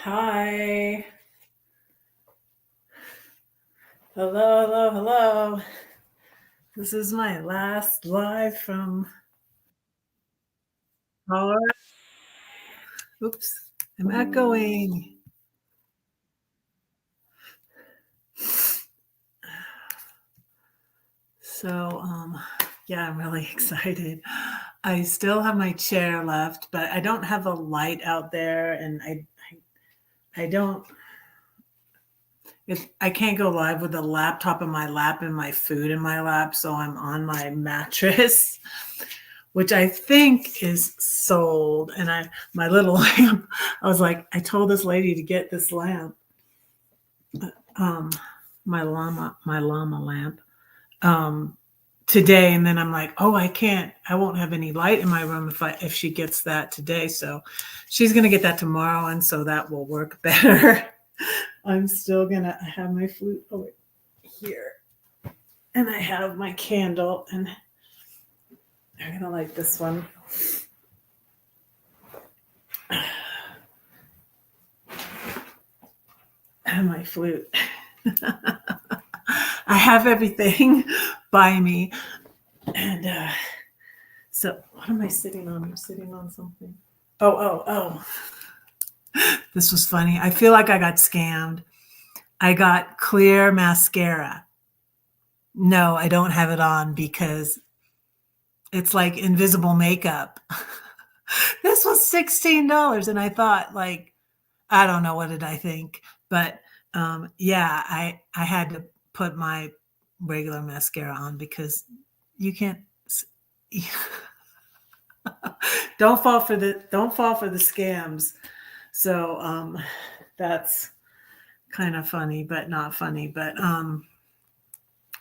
Hi. Hello, hello, hello. This is my last live from Colorado. Oops, I'm echoing. So, yeah, I'm really excited. I still have my chair left, but I don't have a light out there, and I don't. If I can't go live with a laptop in my lap and my food in my lap, so I'm on my mattress, which I think is sold. And my little lamp, I was like, I told this lady to get this lamp, um, my llama lamp, um, today. And then I'm like, oh, I won't have any light in my room if she gets that today. So she's going to get that tomorrow. And so that will work better. I'm still going to have my flute over here, and I have my candle, and I'm going to light this one. And my flute. I have everything by me. And so what am I sitting on? I'm sitting on something. Oh. This was funny. I feel like I got scammed. I got clear mascara. No, I don't have it on because it's like invisible makeup. This was $16, and I thought, like, I don't know, what did I think? But yeah, I had to put my regular mascara on because you can't. Don't fall for the scams. So that's kind of funny, but not funny. But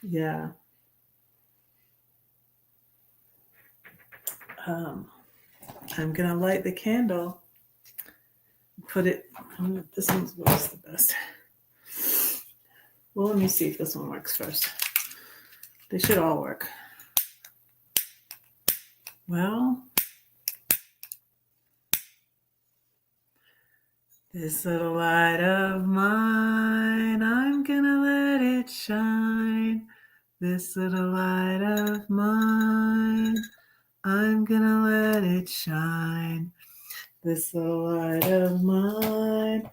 yeah. I'm gonna light the candle. Put it. This one works the best. Well, let me see if this one works first. They should all work. Well, this little light of mine, I'm gonna let it shine. This little light of mine, I'm gonna let it shine. This little light of mine,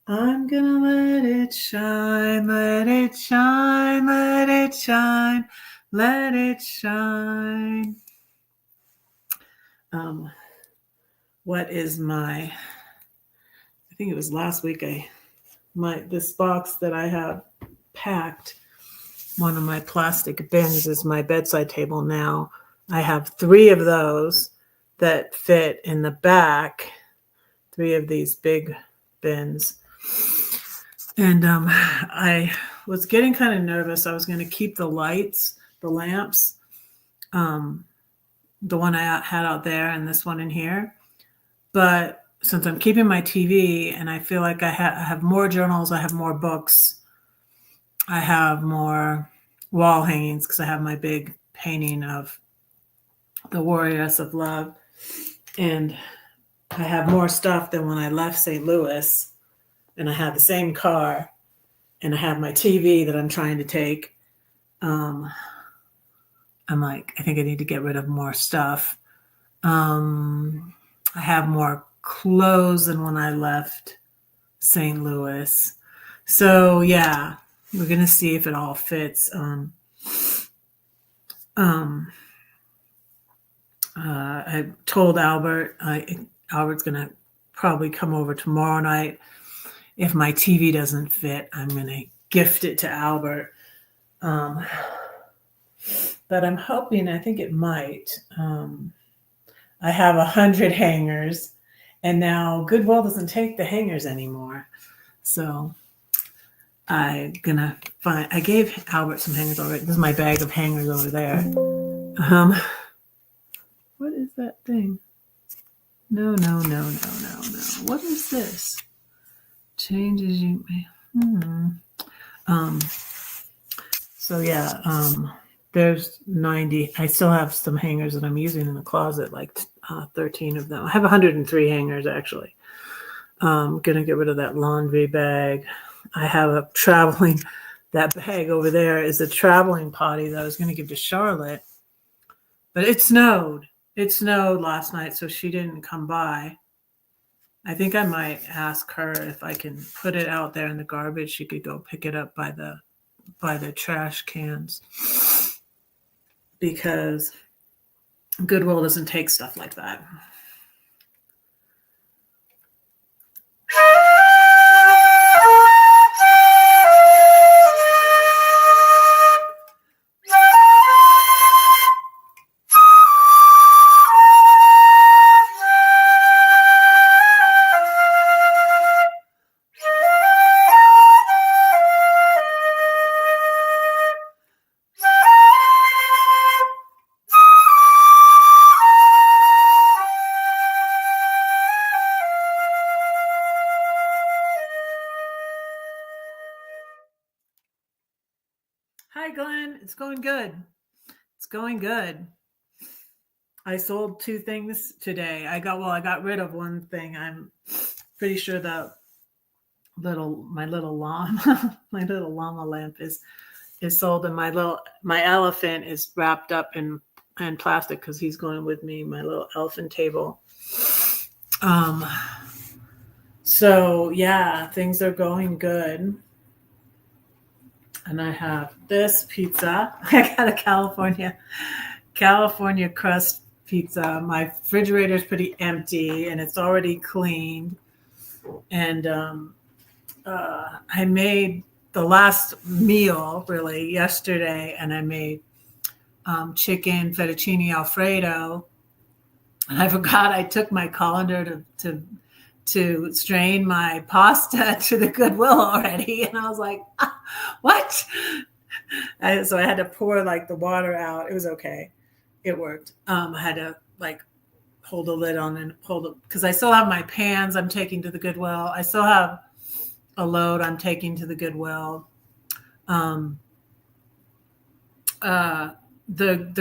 I'm gonna let it shine, let it shine, let it shine, let it shine. What is my, I think it was last week, this box that I have packed, one of my plastic bins is my bedside table now. I have 3 of those that fit in the back, 3 of these big bins. And I was getting kind of nervous. I was going to keep the lights, the lamps, the one I had out there and this one in here. But since I'm keeping my TV and I feel like I have more journals, I have more books, I have more wall hangings because I have my big painting of the Warriors of Love. And I have more stuff than when I left St. Louis. And I have the same car. And I have my TV that I'm trying to take. I'm like, I think I need to get rid of more stuff. I have more clothes than when I left St. Louis. So yeah, we're gonna see if it all fits. I told Albert, Albert's gonna probably come over tomorrow night. If my TV doesn't fit, I'm gonna gift it to Albert. But I'm hoping, I think it might. I have 100 hangers, and now Goodwill doesn't take the hangers anymore. So I'm gonna find. I gave Albert some hangers already. This is my bag of hangers over there. What is that thing? No. What is this? Changes you may. So yeah, there's 90. I still have some hangers that I'm using in the closet, like 13 of them. I have 103 hangers actually. Gonna get rid of that laundry bag. I have a traveling, that bag over there is a traveling potty that I was gonna give to Charlotte, but it snowed. It snowed last night, so she didn't come by. I think I might ask her if I can put it out there in the garbage. She could go pick it up by the trash cans because Goodwill doesn't take stuff like that. Hi, Glenn. It's going good. It's going good. I sold 2 things today. I got rid of one thing. I'm pretty sure that my little llama, my little llama lamp is sold, and my elephant is wrapped up in plastic because he's going with me. My little elephant table. So yeah, things are going good. And I have this pizza. I got a California crust pizza. My refrigerator is pretty empty and it's already cleaned. And I made the last meal really yesterday, and I made chicken fettuccine alfredo. And I forgot I took my colander to strain my pasta to the Goodwill already, and I was like, what? So I had to pour like the water out. It was okay. It worked. I had to like hold the lid on and because I still have my pans I'm taking to the Goodwill. I still have a load I'm taking to the Goodwill. The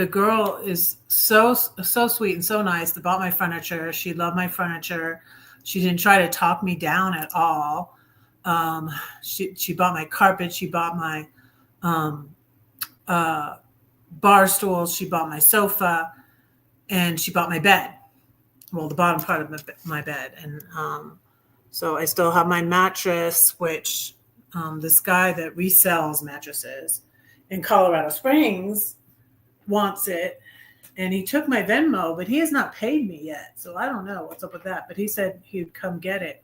girl is so sweet and so nice that bought my furniture. She loved my furniture. She didn't try to talk me down at all. She bought my carpet. She bought my bar stools. She bought my sofa, and she bought my bed. Well, the bottom part of my bed, and so I still have my mattress, which this guy that resells mattresses in Colorado Springs wants it, and he took my Venmo, but he has not paid me yet, so I don't know what's up with that. But he said he'd come get it,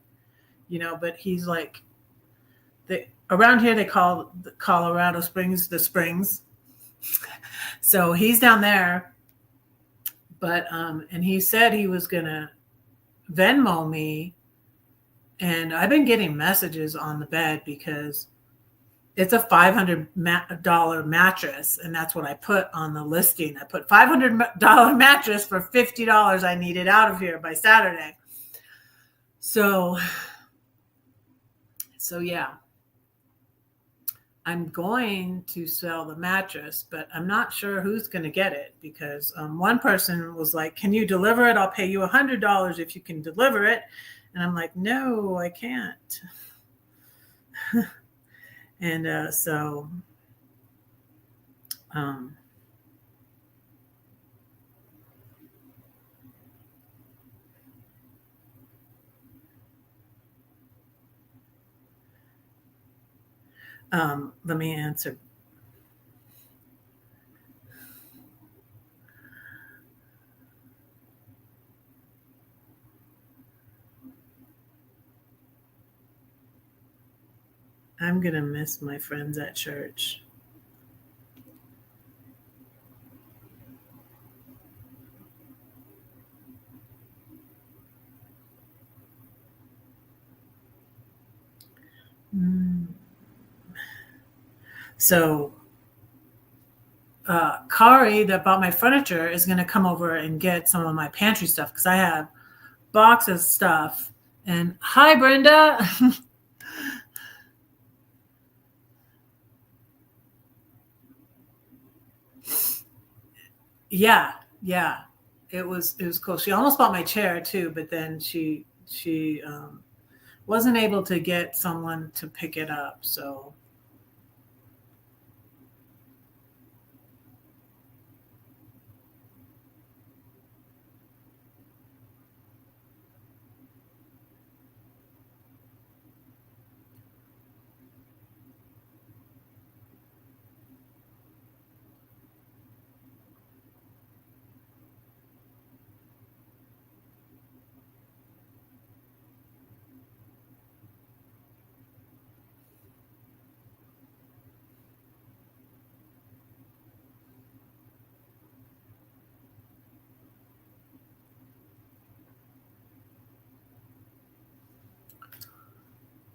but he's like, around here they call the Colorado Springs the Springs, so he's down there. But and he said he was gonna Venmo me, and I've been getting messages on the bed because it's a $500 mattress, and that's what I put on the listing. I put $500 mattress for $50. I need it out of here by Saturday. So yeah, I'm going to sell the mattress, but I'm not sure who's going to get it because one person was like, "Can you deliver it? I'll pay you $100 if you can deliver it." And I'm like, "No, I can't." And so let me answer. I'm going to miss my friends at church. So Kari that bought my furniture is going to come over and get some of my pantry stuff because I have boxes of stuff. And hi, Brenda. Yeah, it was cool. She almost bought my chair too, but then she wasn't able to get someone to pick it up. So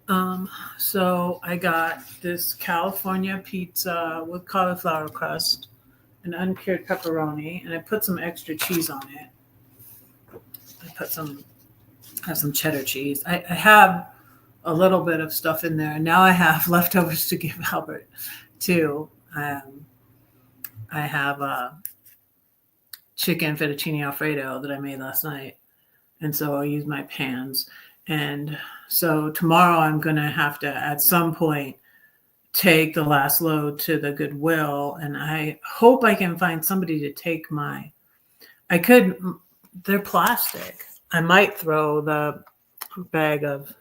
Um, so I got this California pizza with cauliflower crust and uncured pepperoni, and I put some extra cheese on it. I put some have some cheddar cheese. I have a little bit of stuff in there. Now I have leftovers to give Albert too. I have chicken fettuccine alfredo that I made last night, and so I'll use my pans. And so tomorrow I'm going to have to, at some point, take the last load to the Goodwill, and I hope I can find somebody to take my. I could. They're plastic. I might throw the bag of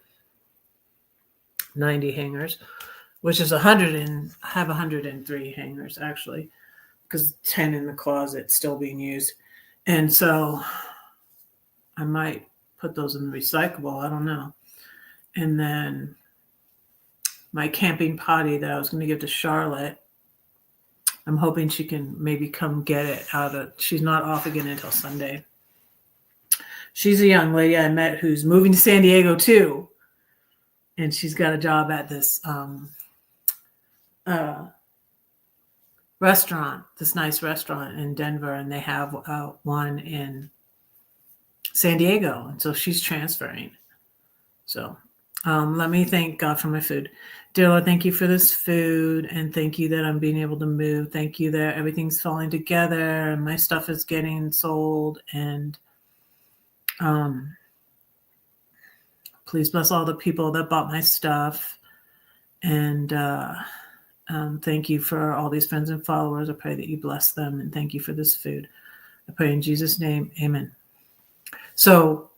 90 hangers, which is 100 and I have 103 hangers actually, because 10 in the closet still being used, and so I might put those in the recyclable. I don't know, and then my camping potty that I was going to give to Charlotte. I'm hoping she can maybe come get it out of. She's not off again until Sunday. She's a young lady I met who's moving to San Diego too, and she's got a job at this restaurant, this nice restaurant in Denver, and they have one in San Diego, and so she's transferring. So let me thank God for my food. Dear Lord, thank you for this food, and thank you that I'm being able to move. Thank you that everything's falling together and my stuff is getting sold, and please bless all the people that bought my stuff, and thank you for all these friends and followers. I pray that you bless them, and thank you for this food. I pray in Jesus' name, amen. So,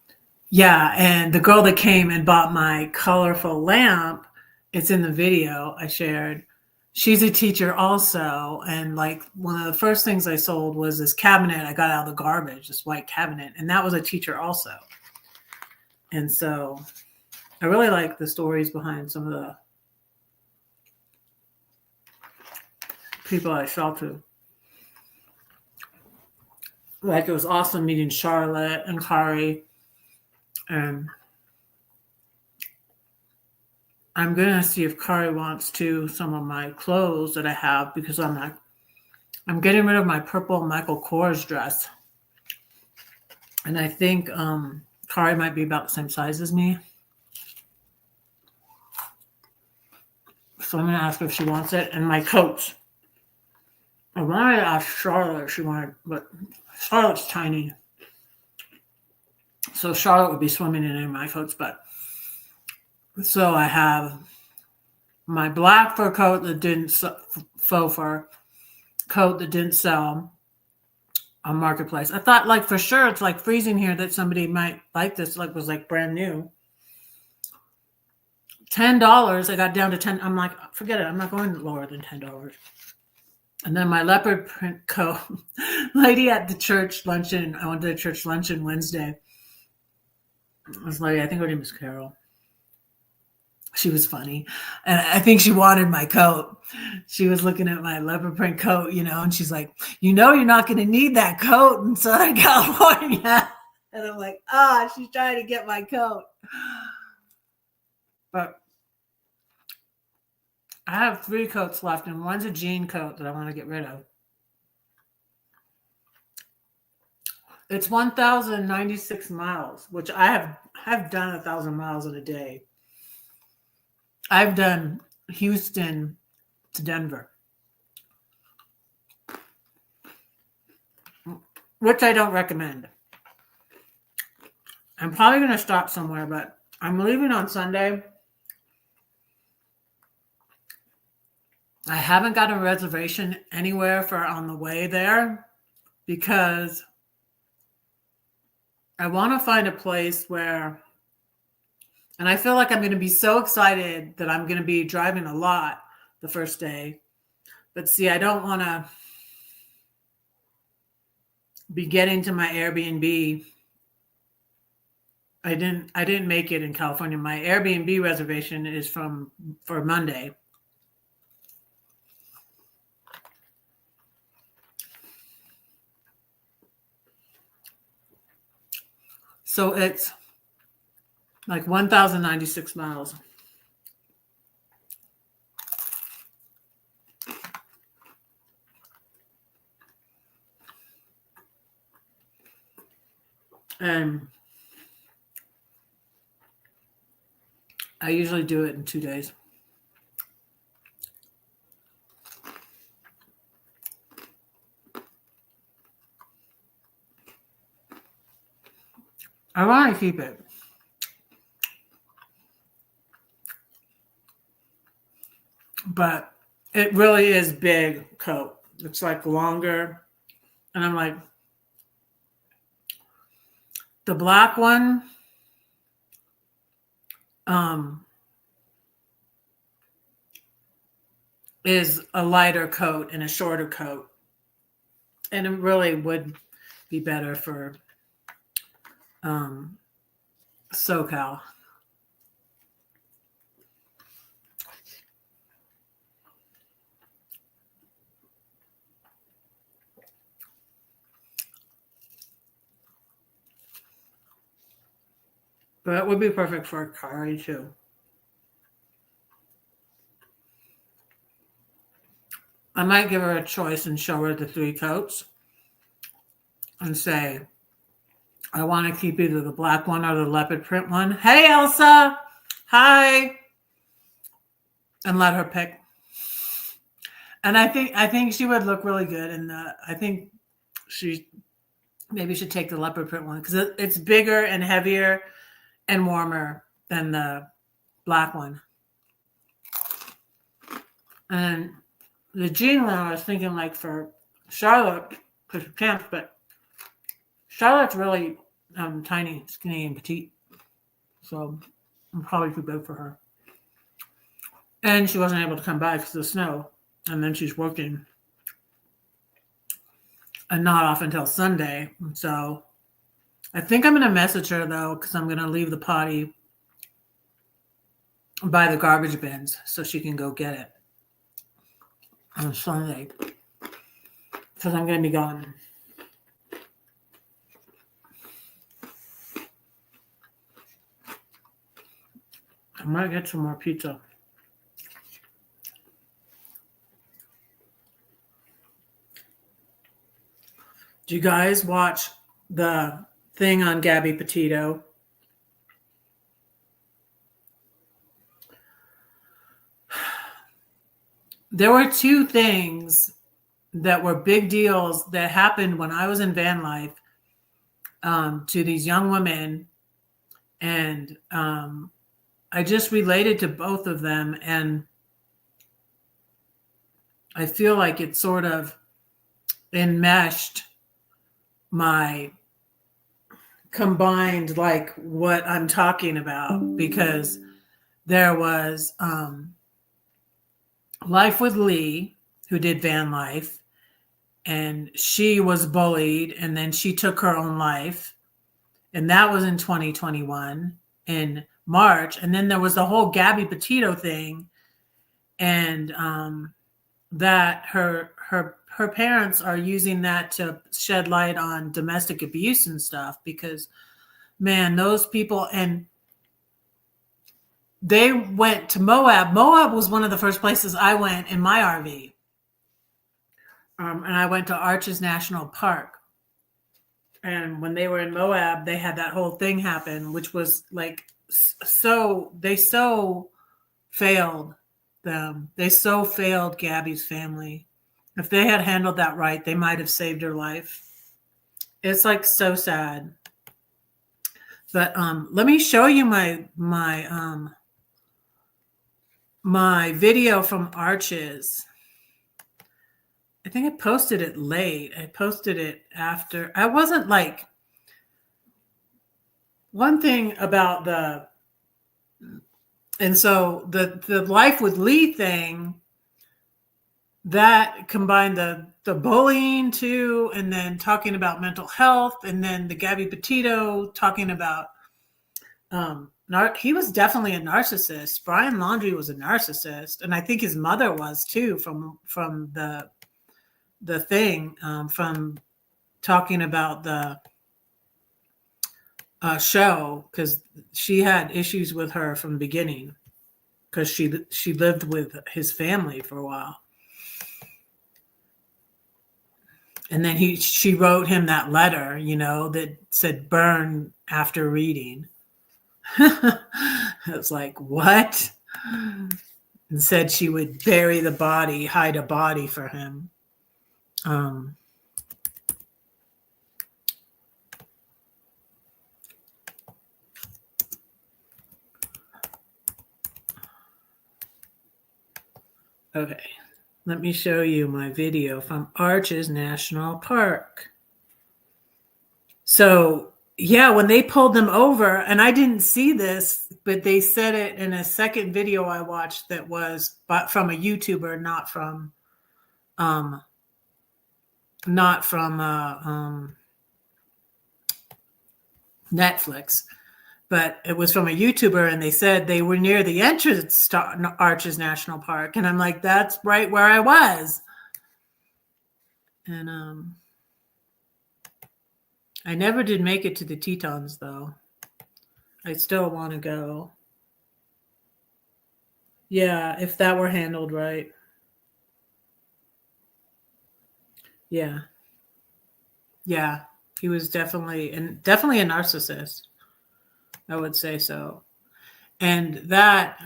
yeah, and the girl that came and bought my colorful lamp, it's in the video I shared. She's a teacher also, and like one of the first things I sold was this cabinet I got out of the garbage, this white cabinet, and that was a teacher also. And so I really like the stories behind some of the people I sell to. Like, it was awesome meeting Charlotte and Kari, and I'm gonna see if Kari wants to some of my clothes that I have, because I'm getting rid of my purple Michael Kors dress, and I think Kari might be about the same size as me. So I'm gonna ask her if she wants it, and my coats. I wanted to ask Charlotte if she wanted, but Charlotte's tiny. So Charlotte would be swimming in any of my coats, but so I have my black fur coat that didn't faux fur coat that didn't sell on Marketplace. I thought, like, for sure it's like freezing here that somebody might like this, like was like brand new. $10. I got down to 10. I'm like, forget it. I'm not going lower than $10. And then my leopard print coat, lady at the church luncheon. I went to the church luncheon Wednesday. This lady, I think her name was Carol. She was funny. And I think she wanted my coat. She was looking at my leopard print coat, and she's like, you're not going to need that coat in Southern California. And I'm like, she's trying to get my coat. But I have 3 coats left, and one's a jean coat that I want to get rid of. It's 1,096 miles, which I have done 1,000 miles in a day. I've done Houston to Denver, which I don't recommend. I'm probably going to stop somewhere, but I'm leaving on Sunday. I haven't got a reservation anywhere for on the way there because I want to find a place where, and I feel like I'm going to be so excited that I'm going to be driving a lot the first day. But see, I don't want to be getting to my Airbnb. I didn't make it in California. My Airbnb reservation is for Monday. So it's like 1,096 miles. And I usually do it in 2 days. I want to keep it. But it really is big coat. It's like longer. And I'm like, the black one, is a lighter coat and a shorter coat. And it really would be better for SoCal. But it would be perfect for a Kari too. I might give her a choice and show her the 3 coats and say, I want to keep either the black one or the leopard print one. Hey, Elsa. Hi. And let her pick. And I think she would look really good. And I think she maybe should take the leopard print one because it's bigger and heavier and warmer than the black one. And the jean one, I was thinking like for Charlotte, because she can't, but Charlotte's really tiny, skinny, and petite. So I'm probably too big for her. And she wasn't able to come by because of the snow. And then she's working and not off until Sunday. So I think I'm going to message her, though, because I'm going to leave the potty by the garbage bins so she can go get it on Sunday. Because I'm going to be gone. I might get some more pizza. Do you guys watch the thing on Gabby Petito? There were 2 things that were big deals that happened when I was in van life to these young women. And I just related to both of them. And I feel like it sort of enmeshed my combined like what I'm talking about, because there was Life with Lee, who did van life, and she was bullied and then she took her own life, and that was in 2021 in March. And then there was the whole Gabby Petito thing, and that her parents are using that to shed light on domestic abuse and stuff, because man, those people, and they went to Moab. Moab was one of the first places I went in my RV. And I went to Arches National Park. And when they were in Moab, they had that whole thing happen, which was like, they so failed them. They so failed Gabby's family. If they had handled that right, they might have saved her life. It's like so sad. But let me show you my video from Arches. I think I posted it late. I posted it after. I wasn't like, one thing about and so the Life with Lee thing, that combined the bullying too, and then talking about mental health, and then the Gabby Petito talking about he was definitely a narcissist. Brian Laundrie was a narcissist, and I think his mother was too, from the thing, from talking about the show, because she had issues with her from the beginning, because she lived with his family for a while. And then she wrote him that letter, that said burn after reading. It was like, what? And said she would bury the body, hide a body for him. Okay, let me show you my video from Arches National Park. So, yeah, when they pulled them over, and I didn't see this, but they said it in a second video I watched that was from a YouTuber, not from Netflix, but it was from a YouTuber, and they said they were near the entrance to Arches National Park, and I'm like, that's right where I was. And I never did make it to the Tetons, though. I still want to go. Yeah, if that were handled right. Yeah. Yeah, he was definitely a narcissist. I would say so. And that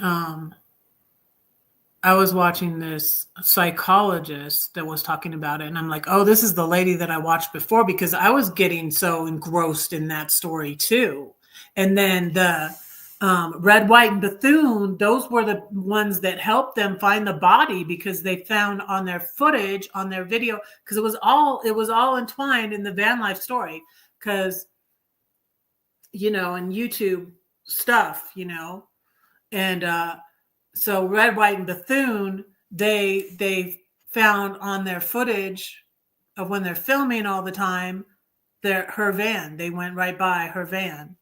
I was watching this psychologist that was talking about it, and I'm like, oh, this is the lady that I watched before, because I was getting so engrossed in that story too. And then the Red, White, and Bethune, those were the ones that helped them find the body, because they found on their footage, on their video, because it was all entwined in the van life story, because and YouTube stuff, and so Red, White, and Bethune, they found on their footage of when they're filming all the time, her van. They went right by her van.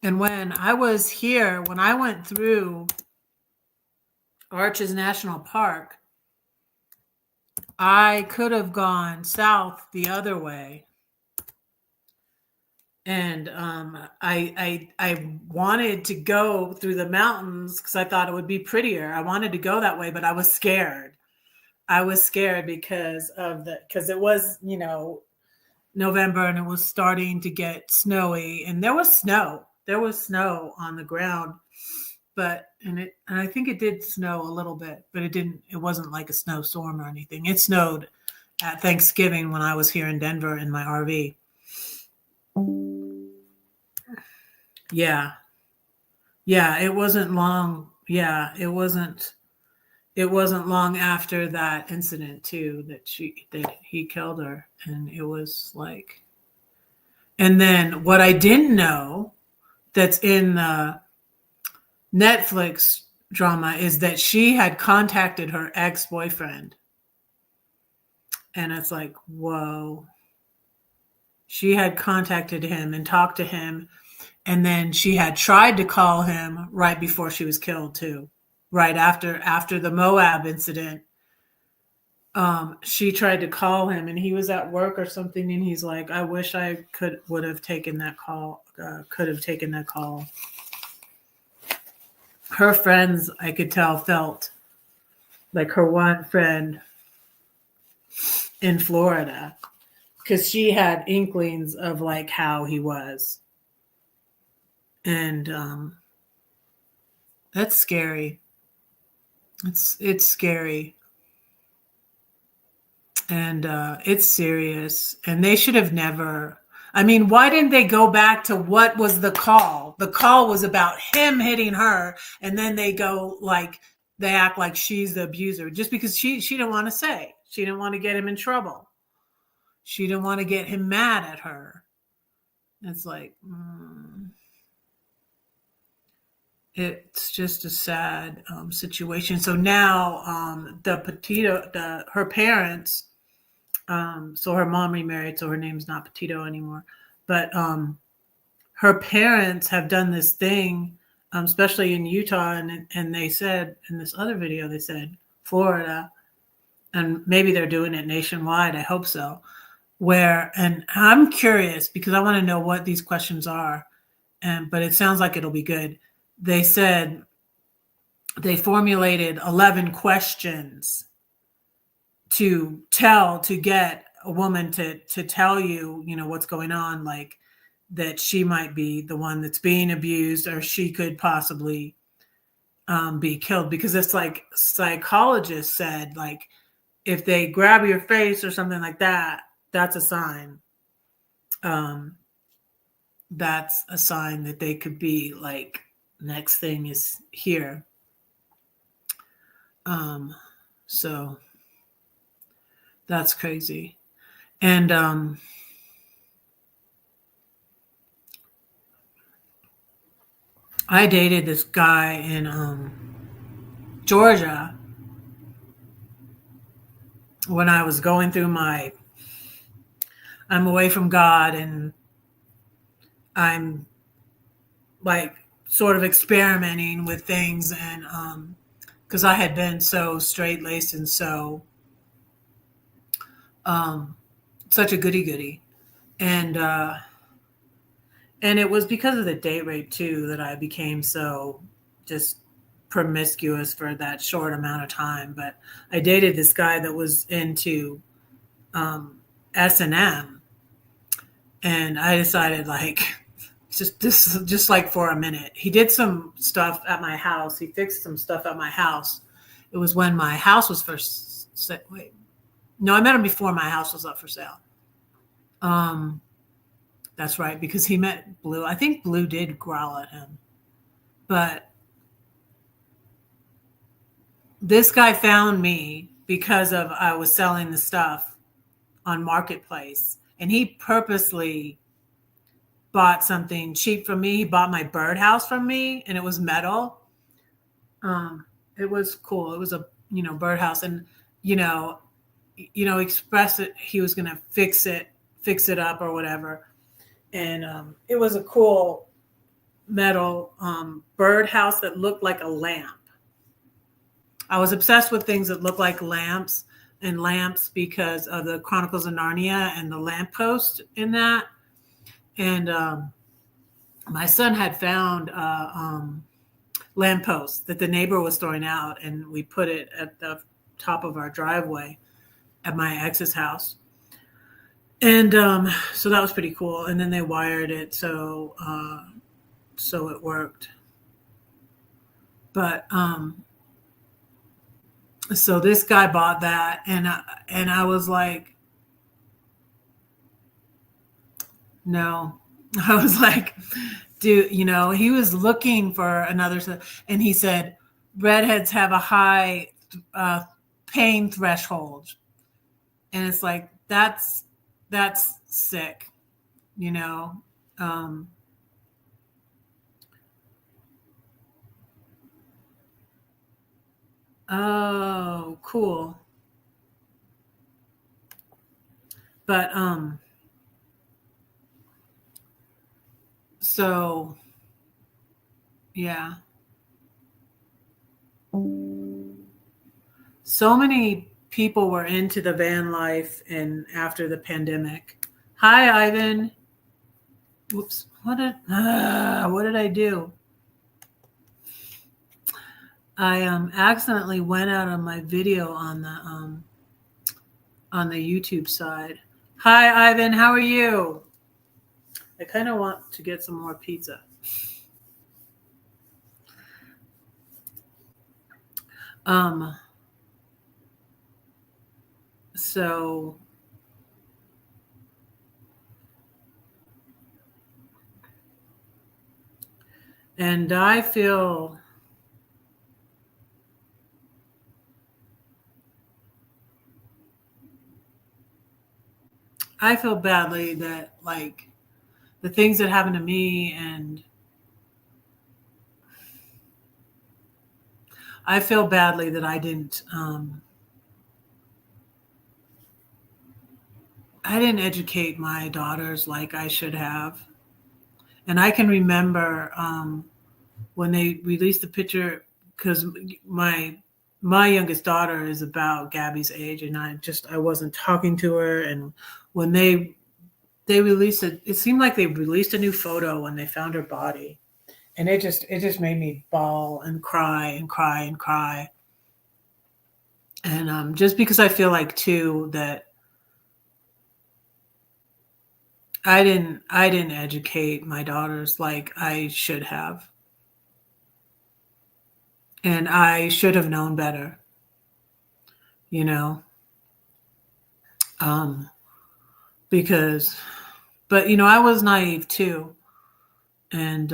And when I was here, when I went through Arches National Park, I could have gone south the other way. And I wanted to go through the mountains because I thought it would be prettier. I wanted to go that way, but I was scared. I was scared because it was, November, and it was starting to get snowy, and there was snow. There was snow on the ground, and I think it did snow a little bit, but it wasn't like a snowstorm or anything. It snowed at Thanksgiving when I was here in Denver in my RV. Yeah. Yeah, it wasn't long. Yeah, it wasn't long after that incident too that he killed her, and it was like, and then what I didn't know that's in the Netflix drama is that she had contacted her ex-boyfriend. And it's like, whoa. She had contacted him and talked to him, and then she had tried to call him right before she was killed too. Right after the Moab incident. She tried to call him, and he was at work or something, and he's like, I wish I could have taken that call. Her friends, I could tell, felt like her one friend in Florida because she had inklings of like how he was, and that's scary. It's scary, and it's serious. And they should have never. I mean, why didn't they go back to what was the call? The call was about him hitting her, and then they go like they act like she's the abuser just because she didn't want to say. She didn't want to get him in trouble. She didn't want to get him mad at her. It's like it's just a sad situation. So now the Petito, her parents, so her mom remarried, so her name's not Petito anymore. But her parents have done this thing, especially in Utah, and they said in this other video, they said Florida, and maybe they're doing it nationwide. I hope so. And I'm curious because I want to know what these questions are, but it sounds like it'll be good. They said they formulated 11 questions to get a woman to tell you, what's going on, like that she might be the one that's being abused, or she could possibly be killed. Because it's like psychologists said, like if they grab your face or something like that, that's a sign. That's a sign that they could be like, next thing is here. So that's crazy. And I dated this guy in Georgia when I was going through I'm away from God, and I'm like sort of experimenting with things, and because I had been so straight laced and so such a goody goody, and it was because of the date rape too that I became so just promiscuous for that short amount of time. But I dated this guy that was into S&M, and I decided like just like for a minute. He did some stuff at my house. He fixed some stuff at my house. It was when my house was first wait. No, I met him before my house was up for sale. That's right, because he met Blue. I think Blue did growl at him. But this guy found me because of I was selling the stuff on Marketplace, and he purposely bought something cheap from me. He bought my birdhouse from me, and it was metal. It was cool. It was a birdhouse, and express it. He was gonna fix it up or whatever, and it was a cool metal birdhouse that looked like a lamp. I was obsessed with things that look like lamps because of the Chronicles of Narnia and the lamppost in that. And my son had found a lamppost that the neighbor was throwing out, and we put it at the top of our driveway at my ex's house. And so that was pretty cool. And then they wired it so it worked. But so this guy bought that, and I was like, no. I was like, dude, he was looking for another, and he said redheads have a high pain threshold, and it's like that's sick, Oh, cool. But so yeah. So many people were into the van life and after the pandemic. Hi, Ivan. Whoops. What did I do? I accidentally went out on my video on the YouTube side. Hi, Ivan. How are you? I kind of want to get some more pizza. Um, so and I feel badly that like the things that happened to me, and I feel badly that I didn't educate my daughters like I should have. And I can remember when they released the picture, because my youngest daughter is about Gabby's age, and I wasn't talking to her. And when they released it, it seemed like they released a new photo when they found her body, and it just made me bawl and cry and cry and cry. And just because I feel like too that I didn't educate my daughters like I should have, and I should have known better, you know. Um, because, but I was naive too, and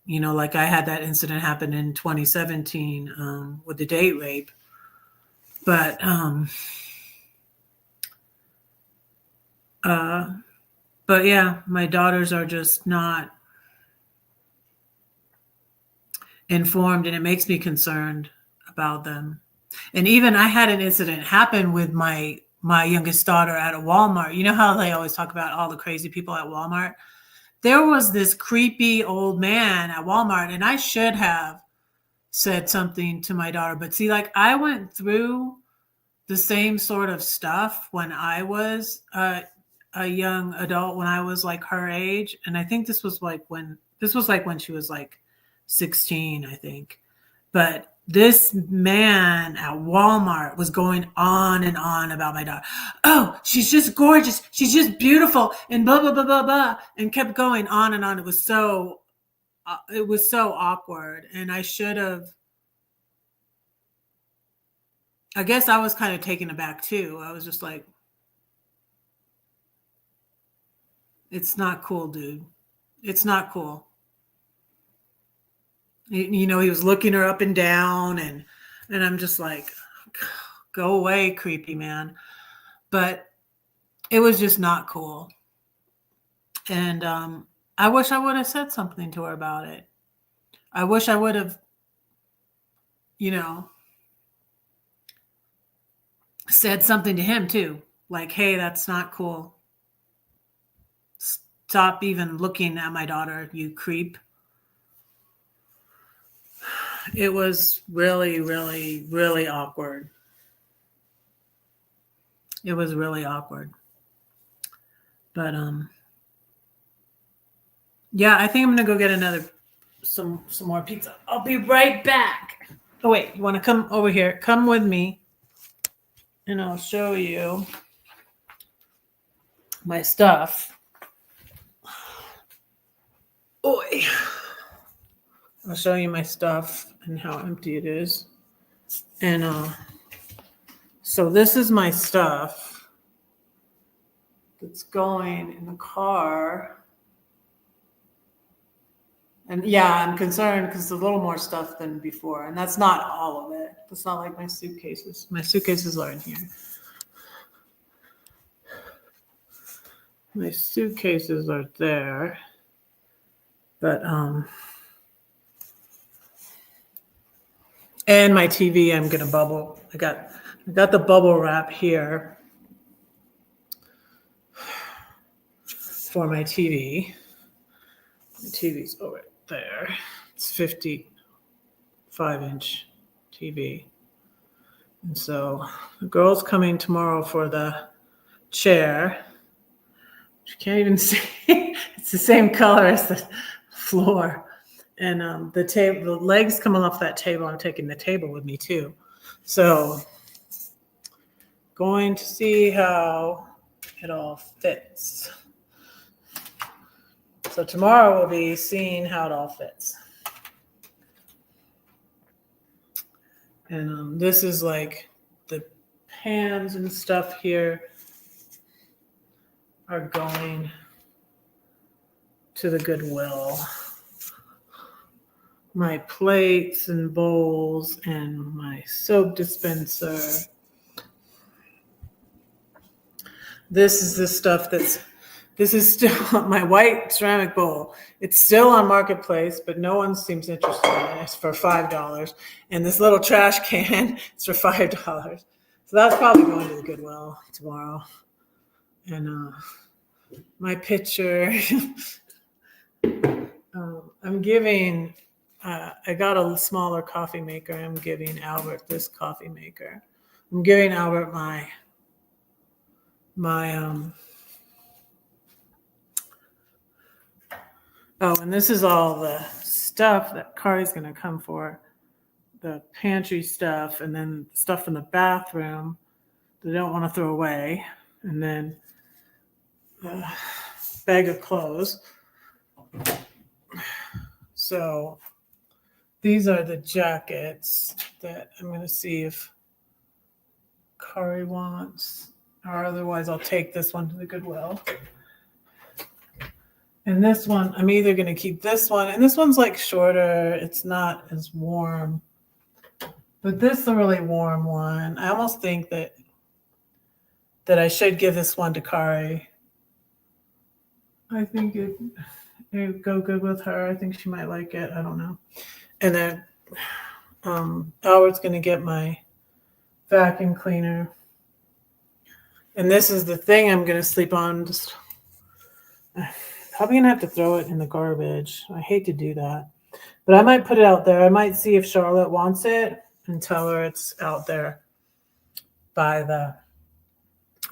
like I had that incident happen in 2017 with the date rape, but uh, but yeah, my daughters are just not informed, and it makes me concerned about them. And even I had an incident happen with my youngest daughter at a Walmart. You know how they always talk about all the crazy people at Walmart? There was this creepy old man at Walmart, and I should have said something to my daughter. But see, like I went through the same sort of stuff when I was a young adult, when I was like her age. And I think this was like when she was like 16, I think. But this man at Walmart was going on and on about my daughter. Oh, she's just gorgeous. She's just beautiful, and blah blah blah blah blah, and kept going on and on. It was so awkward, and I should have. I guess I was kind of taken aback too. I was just like, "It's not cool, dude. It's not cool." He was looking her up and down, and I'm just like, "Go away, creepy man." But it was just not cool. And I wish I would have said something to her about it. I wish I would have, you know, said something to him too. Like, hey, that's not cool. Stop even looking at my daughter, you creep. It was really, really, really awkward. It was really awkward. But yeah, I think I'm gonna go get some more pizza. I'll be right back. Oh wait, you want to come over here? Come with me, and I'll show you my stuff. Oi. I'll show you my stuff and how empty it is. And so this is my stuff that's going in the car. And yeah, I'm concerned because there's a little more stuff than before. And that's not all of it. It's not like my suitcases. My suitcases are in here. My suitcases are there. But and my TV, I'm gonna bubble. I got the bubble wrap here for my TV. My TV's over there. It's 55-inch TV. And so the girl's coming tomorrow for the chair. You can't even see. It's the same color as the floor. And the legs coming off that table. I'm taking the table with me too. So going to see how it all fits. So tomorrow we'll be seeing how it all fits. And this is like the pans and stuff here are going to the Goodwill. My plates and bowls and my soap dispenser. This is the stuff this is still my white ceramic bowl. It's still on Marketplace, but no one seems interested in it. It's for $5. And this little trash can is for $5. So that's probably going to the Goodwill tomorrow. And my pitcher, I'm giving, I got a smaller coffee maker. I'm giving Albert this coffee maker. I'm giving Albert my and this is all the stuff that Kari's going to come for. The pantry stuff, and then stuff in the bathroom they don't want to throw away. And then a bag of clothes. So these are the jackets that I'm going to see if Kari wants, or otherwise I'll take this one to the Goodwill. And this one, I'm either going to keep this one, and this one's like shorter. It's not as warm. But this is a really warm one. I almost think that I should give this one to Kari. I think it would go good with her. I think she might like it. I don't know. And then Albert's going to get my vacuum cleaner. And this is the thing I'm going to sleep on. Just probably going to have to throw it in the garbage. I hate to do that. But I might put it out there. I might see if Charlotte wants it and tell her it's out there by the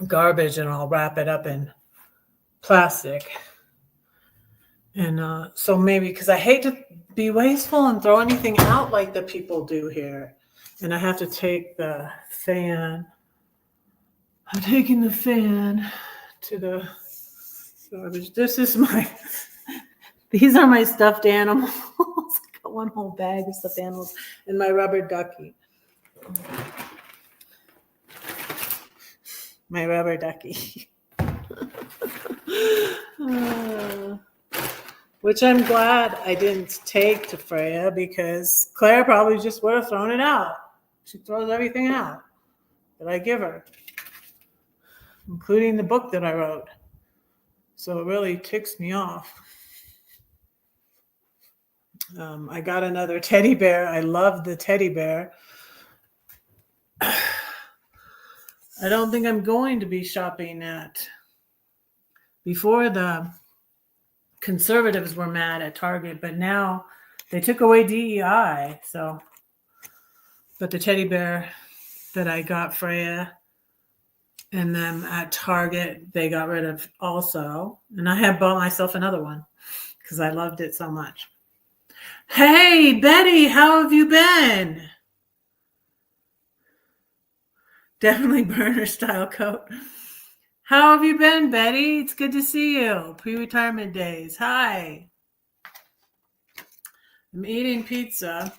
garbage, and I'll wrap it up in plastic. And so maybe, because I hate to be wasteful and throw anything out like the people do here. And I have to take the fan. I'm taking the fan to the garbage. These are my stuffed animals. I got one whole bag of stuffed animals and my rubber ducky. My rubber ducky. Which I'm glad I didn't take to Freya, because Claire probably just would have thrown it out. She throws everything out that I give her, including the book that I wrote. So it really ticks me off. I got another teddy bear. I love the teddy bear. I don't think I'm going to be shopping before the conservatives were mad at Target, but now they took away DEI. But the teddy bear that I got Freya and them at Target, they got rid of also. And I have bought myself another one because I loved it so much. Hey, Betty, how have you been? Definitely burner style coat. How have you been, Betty? It's good to see you. Pre-retirement days. Hi. I'm eating pizza.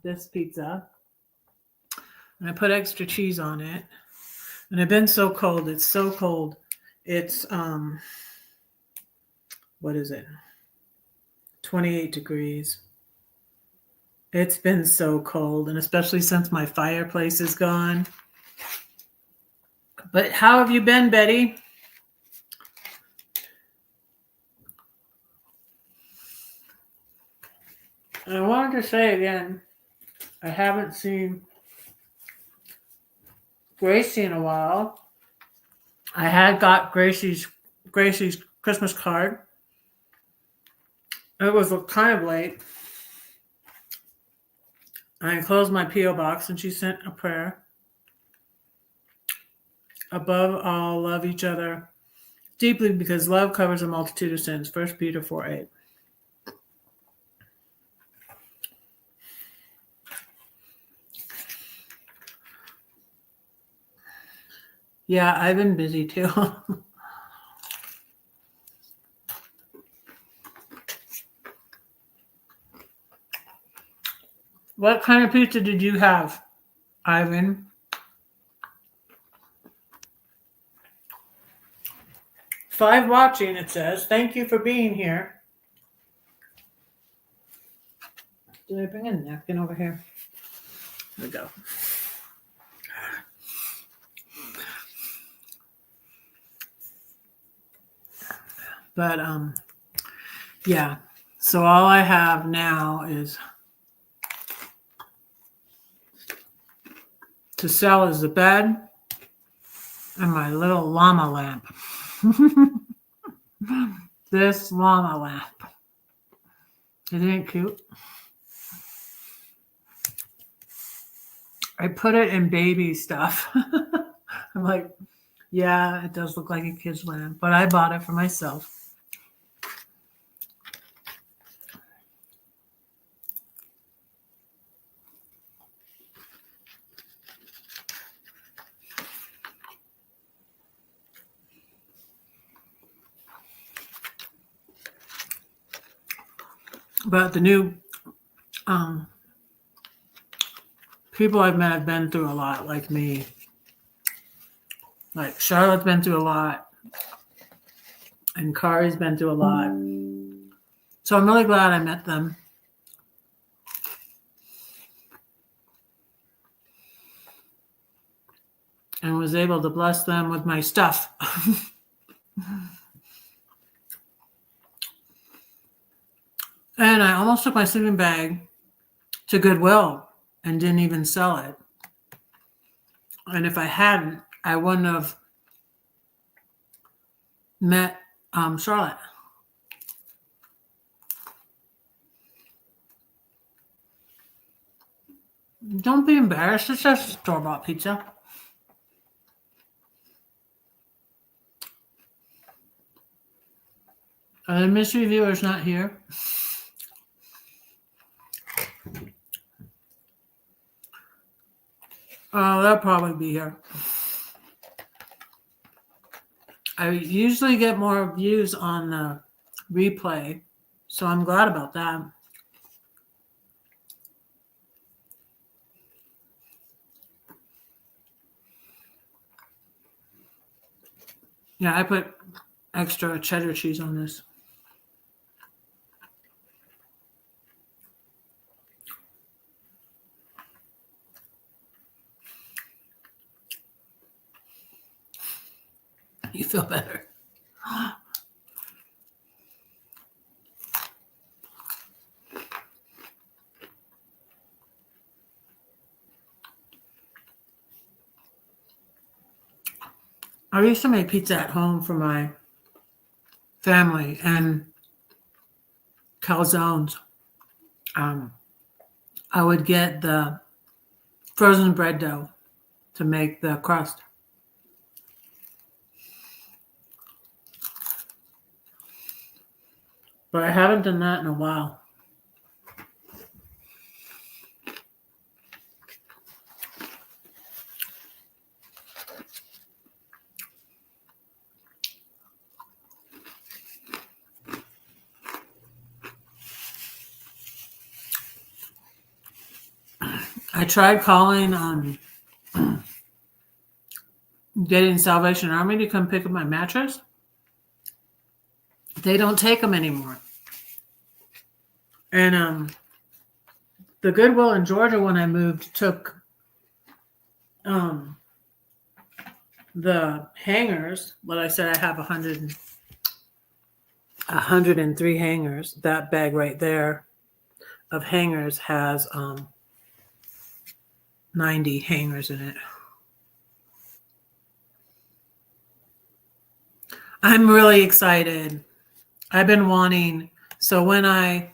This pizza. And I put extra cheese on it. And I've been so cold. It's so cold. It's, what is it? 28 degrees. It's been so cold, and especially since my fireplace is gone. But how have you been, Betty? And I wanted to say again, I haven't seen Gracie in a while. I had got Gracie's Christmas card. It was kind of late. I closed my P.O. box and she sent a prayer. Above all, love each other deeply, because love covers a multitude of sins. 1 Peter 4:8. Yeah, I've been busy too. What kind of pizza did you have, Ivan? 5 watching, it says. Thank you for being here. Did I bring a napkin over here? There we go. But yeah. So all I have now is to sell is the bed and my little llama lamp. This llama lamp. Isn't it cute? I put it in baby stuff. I'm like, yeah, it does look like a kid's lamp, but I bought it for myself. But the new people I've met have been through a lot, like me. Like Charlotte's been through a lot, and Kari's been through a lot. So I'm really glad I met them. And was able to bless them with my stuff. And I almost took my sleeping bag to Goodwill and didn't even sell it. And if I hadn't, I wouldn't have met Charlotte. Don't be embarrassed. It's just store-bought pizza. Are the mystery viewers not here? Oh, they'll probably be here. I usually get more views on the replay, so I'm glad about that. Yeah, I put extra cheddar cheese on this. You feel better. I used to make pizza at home for my family and calzones. I would get the frozen bread dough to make the crust. But I haven't done that in a while. I tried calling getting Salvation Army to come pick up my mattress. They don't take them anymore. And the Goodwill in Georgia when I moved took the hangers. What I said, I have 103 hangers. That bag right there of hangers has 90 hangers in it. I'm really excited. I've been wanting. So when I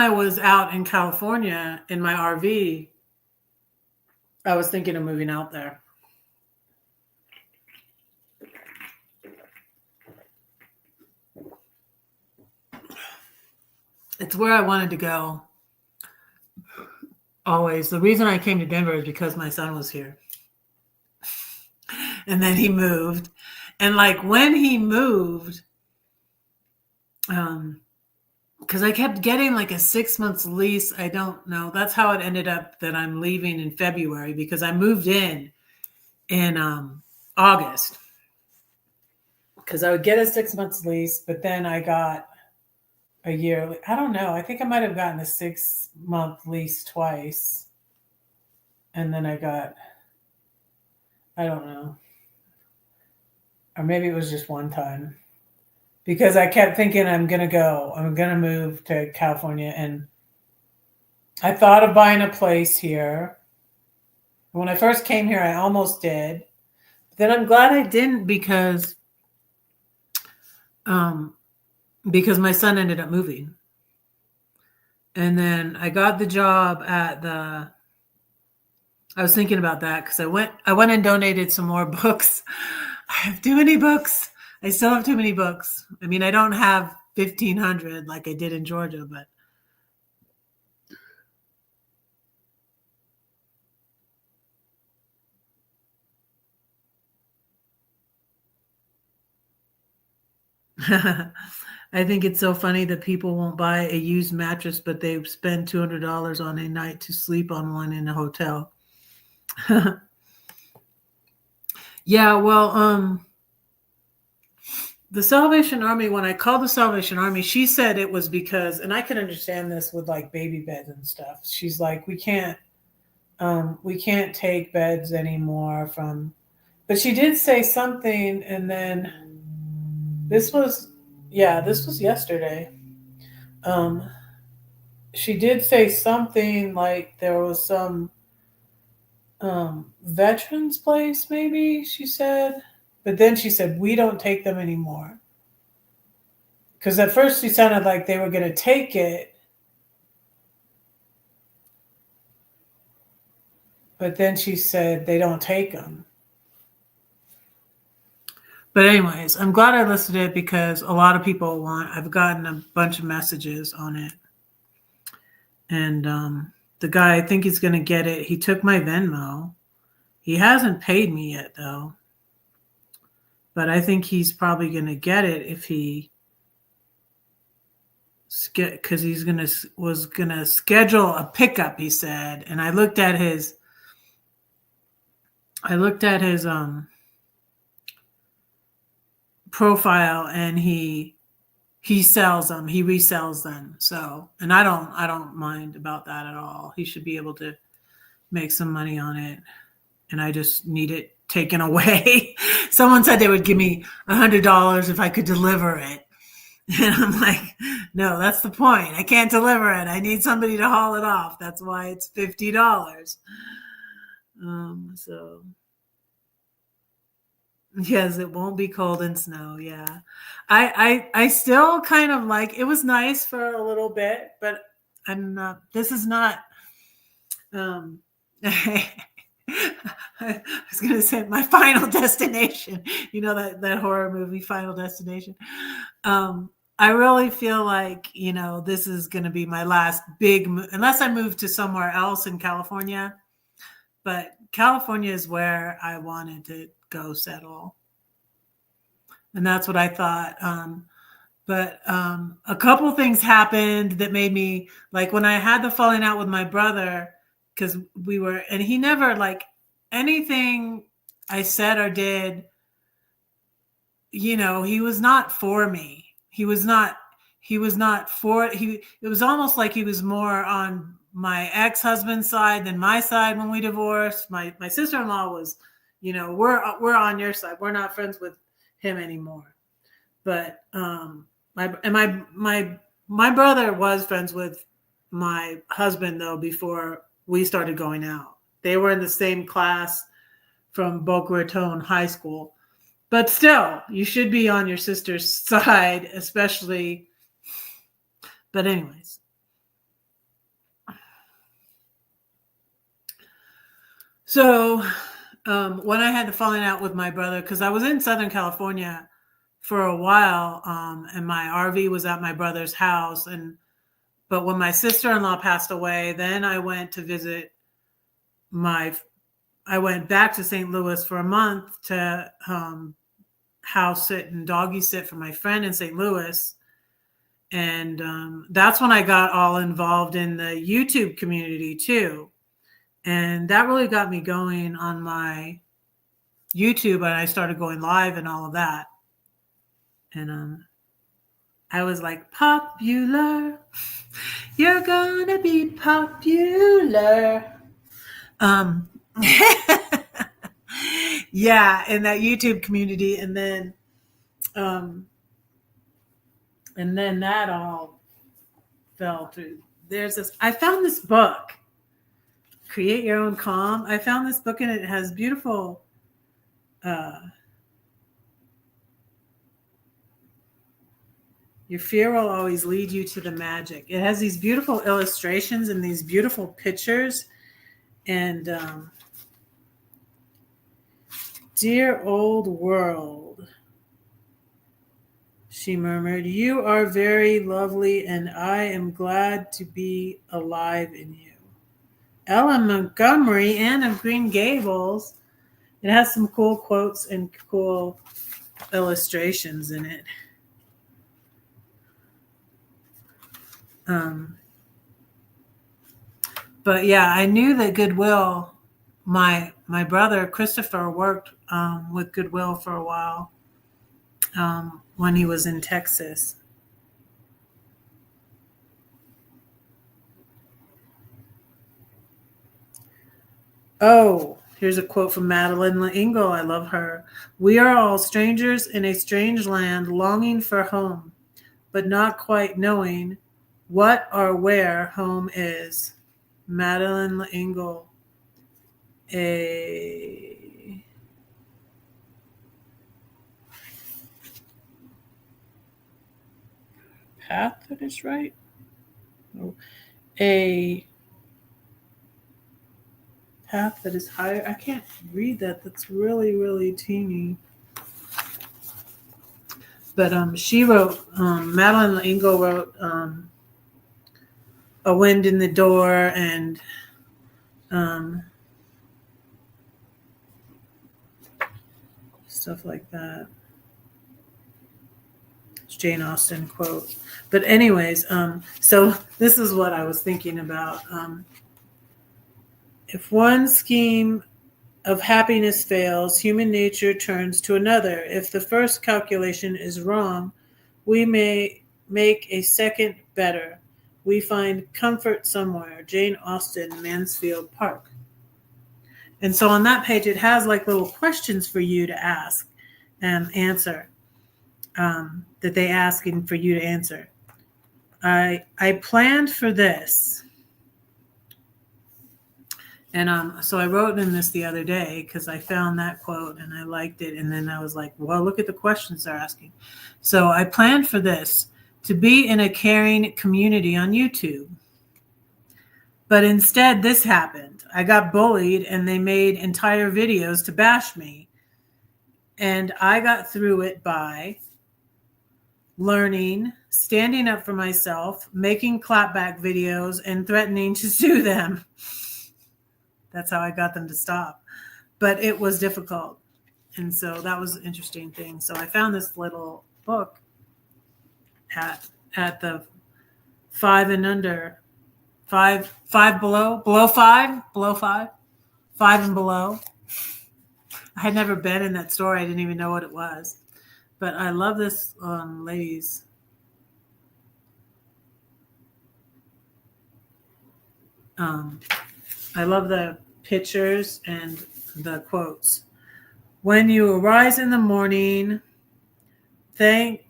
was out in California in my RV, I was thinking of moving out there. It's where I wanted to go. Always. The reason I came to Denver is because my son was here. and then he moved. And like when he moved, because I kept getting like a 6 months lease. I don't know. That's how it ended up that I'm leaving in February because I moved in August because I would get a 6 months lease, but then I got a year. I don't know. I think I might have gotten a 6 month lease twice. And then I got, I don't know. Or maybe it was just one time because I kept thinking I'm going to move to California. And I thought of buying a place here. When I first came here, I almost did. But then I'm glad I didn't um, because my son ended up moving. And then I got the job I was thinking about that because I went and donated some more books. I have too many books. I still have too many books. I mean, I don't have 1,500 like I did in Georgia, but I think it's so funny that people won't buy a used mattress, but they spend $200 on a night to sleep on one in a hotel. Yeah, well, the Salvation Army, when I called the Salvation Army, she said it was because, and I can understand this with like baby beds and stuff. She's like, we can't take beds anymore from, but she did say something, and then this was, yeah, this was yesterday. Um, she did say something like there was some veterans place, maybe she said, but then she said we don't take them anymore. Because at first she sounded like they were going to take it, but then she said they don't take them. But anyways, I'm glad I listed it because a lot of people I've gotten a bunch of messages on it. And the guy, I think he's going to get it. He took my Venmo. He hasn't paid me yet, though. But I think he's probably going to get it if he, because was going to schedule a pickup, he said. And I looked at his profile, and he sells them, he resells them. So, and I don't mind about that at all. He should be able to make some money on it, and I just need it taken away. Someone said they would give me $100 if I could deliver it, and I'm like, no, that's the point. I can't deliver it. I need somebody to haul it off. That's why it's $50. So yes, it won't be cold and snow. Yeah. I still kind of like, it was nice for a little bit, but I'm not, this is not, I was going to say my Final Destination, you know, that horror movie, Final Destination. I really feel like, you know, this is going to be my last big, unless I move to somewhere else in California, but California is where I wanted to go settle. And that's what I thought. But a couple things happened that made me, like when I had the falling out with my brother, because and he never, like, anything I said or did, you know, he was not for me. It was almost like he was more on my ex-husband's side than my side when we divorced. My sister-in-law was, you know, we're on your side. We're not friends with him anymore. But my brother was friends with my husband, though, before we started going out. They were in the same class from Boca Raton High School. But still, you should be on your sister's side, especially. But anyways. So when I had the falling out with my brother, because I was in Southern California for a while, and my RV was at my brother's house. But when my sister-in-law passed away, then I went to visit my I went back to St. Louis for a month to house sit and doggy sit for my friend in St. Louis. And that's when I got all involved in the YouTube community too. And that really got me going on my YouTube, and I started going live and all of that. And I was like, popular, you're gonna be popular. Yeah, in that YouTube community, and then that all fell through. There's this. I found this book, Create Your Own Calm. I found this book, and it has beautiful. Your fear will always lead you to the magic. It has these beautiful illustrations and these beautiful pictures. And dear old world, she murmured, you are very lovely, and I am glad to be alive in you. Ellen Montgomery, Anne of Green Gables. It has some cool quotes and cool illustrations in it. But yeah, I knew that Goodwill, my brother Christopher worked with Goodwill for a while when he was in Texas. Oh, here's a quote from Madeleine L'Engle. I love her. We are all strangers in a strange land, longing for home, but not quite knowing what or where home is. Madeleine L'Engle. A path that is right? Oh, a path that is higher. I can't read that. That's really, really teeny. But she wrote, Madeleine L'Engle wrote A Wind in the Door and stuff like that. It's Jane Austen quote. But anyways, so this is what I was thinking about. If one scheme of happiness fails, human nature turns to another. If the first calculation is wrong, we may make a second better. We find comfort somewhere. Jane Austen, Mansfield Park. And so on that page, it has like little questions for you to ask and answer that they ask and for you to answer. I planned for this. And so I wrote in this the other day because I found that quote and I liked it. And then I was like, well, look at the questions they're asking. So I planned for this, to be in a caring community on YouTube. But instead, this happened. I got bullied and they made entire videos to bash me. And I got through it by learning, standing up for myself, making clapback videos, and threatening to sue them. That's how I got them to stop. But it was difficult. And so that was an interesting thing. So I found this little book at the 5 and under, five below 5 and below. I had never been in that store. I didn't even know what it was. But I love this lady's. I love the pictures and the quotes. When you arise in the morning, think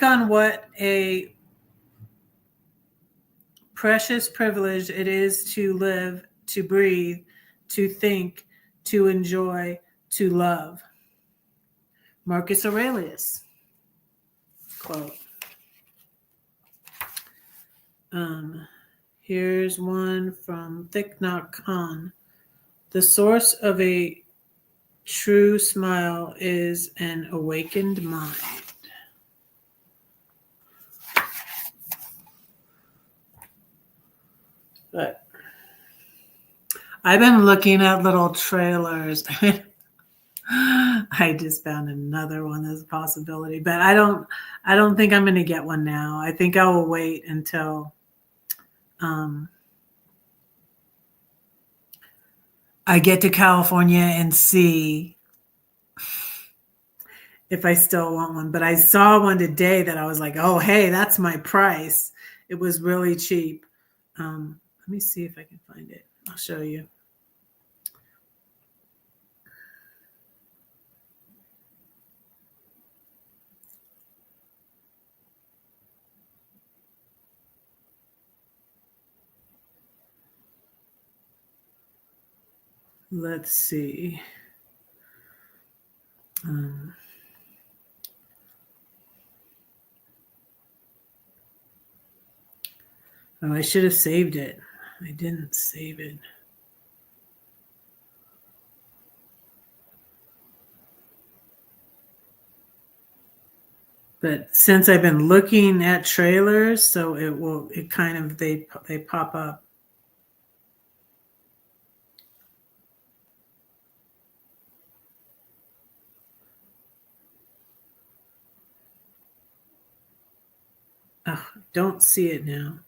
on what a precious privilege it is to live, to breathe, to think, to enjoy, to love. Marcus Aurelius quote. Here's one from Thich Nhat Hanh. The source of a true smile is an awakened mind. But I've been looking at little trailers. I just found another one as a possibility, but I don't think I'm going to get one now. I think I will wait until um, I get to California and see if I still want one. But I saw one today that I was like, oh, hey, that's my price. It was really cheap. Let me see if I can find it. I'll show you. Let's see. Oh, I should have saved it. I didn't save it. But since I've been looking at trailers, so it kind of, they pop up. Oh, don't see it now.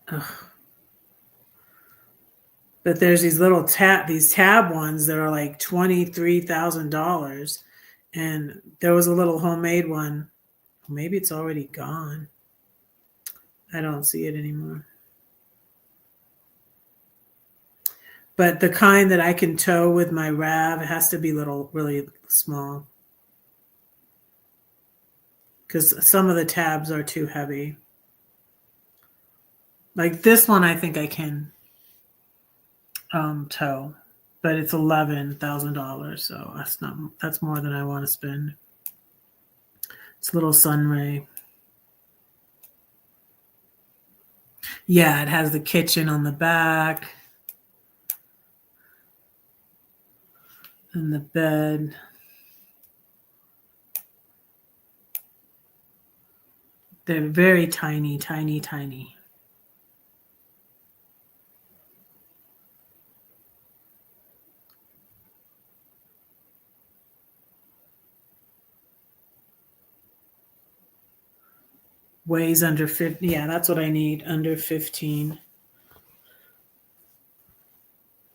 Ugh. But there's these tab ones that are like $23,000, and there was a little homemade one. Maybe it's already gone. I don't see it anymore. But the kind that I can tow with my RAV, it has to be little, really small, because some of the tabs are too heavy. Like this one, I think I can tow, but it's $11,000, so that's more than I want to spend. It's a little Sunray. Yeah, it has the kitchen on the back and the bed. They're very tiny, tiny, tiny. Weighs under 50. Yeah, that's what I need, under 15.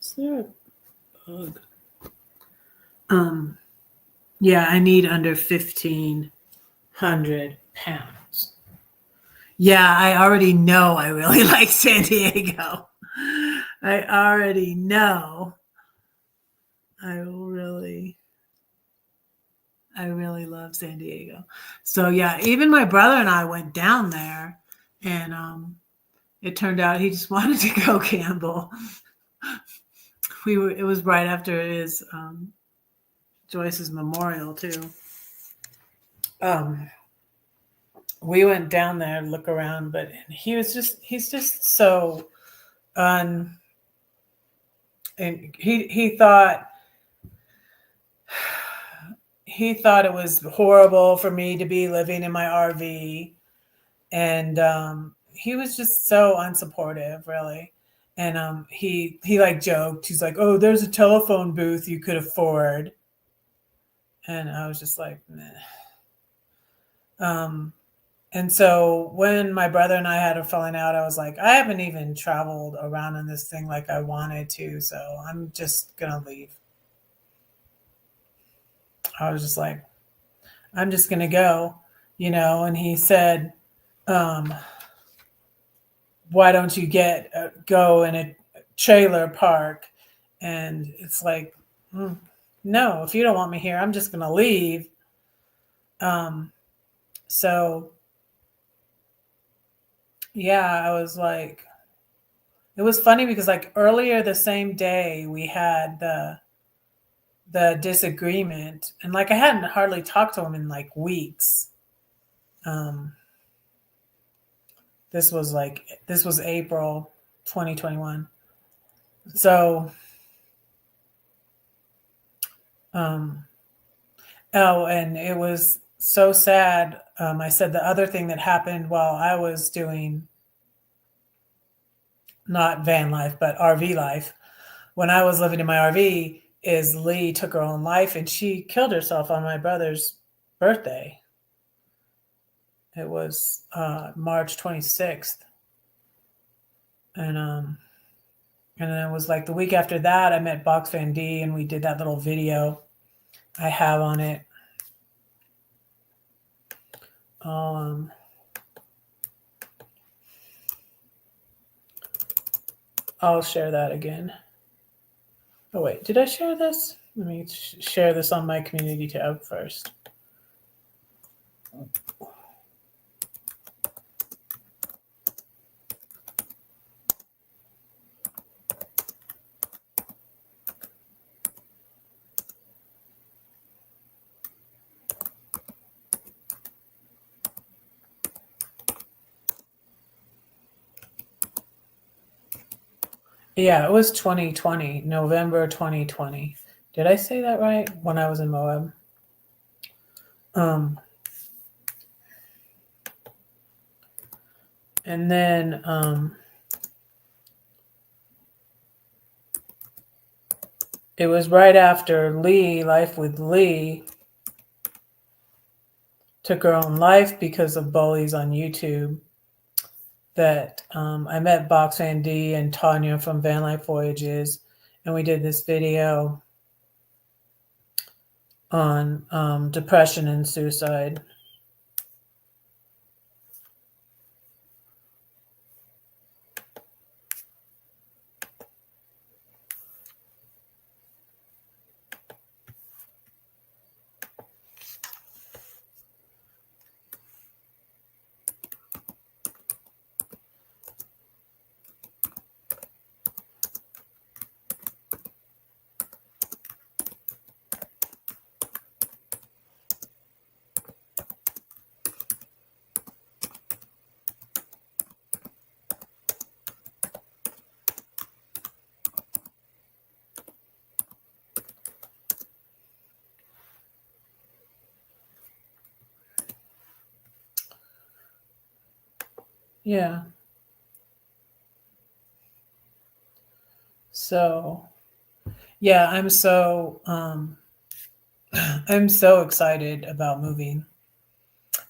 Is there a bug? Yeah, I need under 1,500 pounds. Yeah, I already know I really like San Diego. I already know I really love San Diego. So yeah, even my brother and I went down there, and it turned out he just wanted to go gamble. It was right after his Joyce's memorial too. Um, we went down there and look around, but he's just so and he thought it was horrible for me to be living in my RV, and he was just so unsupportive, really. And he like joked. He's like, "Oh, there's a telephone booth you could afford," and I was just like, "Meh." Um, and so when my brother and I had a falling out, I was like, I haven't even traveled around in this thing like I wanted to, so I'm just gonna leave. I was just like, I'm just gonna go. And he said, um, "Why don't you go in a trailer park?" And it's like, no, if you don't want me here, I'm just gonna leave. Um, so yeah, I was like, it was funny because like earlier the same day we had the disagreement, and like I hadn't hardly talked to him in like weeks. Um, this was April 2021. So um, oh, and it was so sad. I said the other thing that happened while I was doing not van life, but RV life, when I was living in my RV, is Lee took her own life and she killed herself on my brother's birthday. It was March 26th. And then it was like the week after that, I met Box Van D and we did that little video I have on it. I'll share that again. Oh, wait, did I share this? Let me share this on my community tab first. Yeah, it was 2020, November 2020. Did I say that right? When I was in Moab. And then it was right after Lee, Life with Lee, took her own life because of bullies on YouTube, that I met Box Van D and Tanya from Van Life Voyages, and we did this video on depression and suicide. Yeah. So, yeah, I'm so I'm so excited about moving.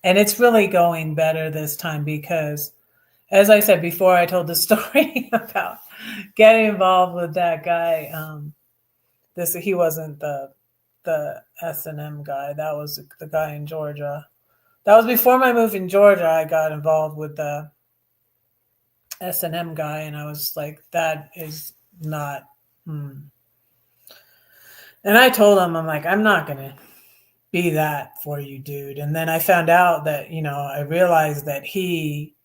And it's really going better this time because, as I said before, I told the story about getting involved with that guy. He wasn't the S&M guy. That was the guy in Georgia. That was before my move in Georgia. I got involved with the S&M guy, and I was like, that is not. And I told him, I'm like, I'm not gonna be that for you, dude. And then I found out that, I realized that he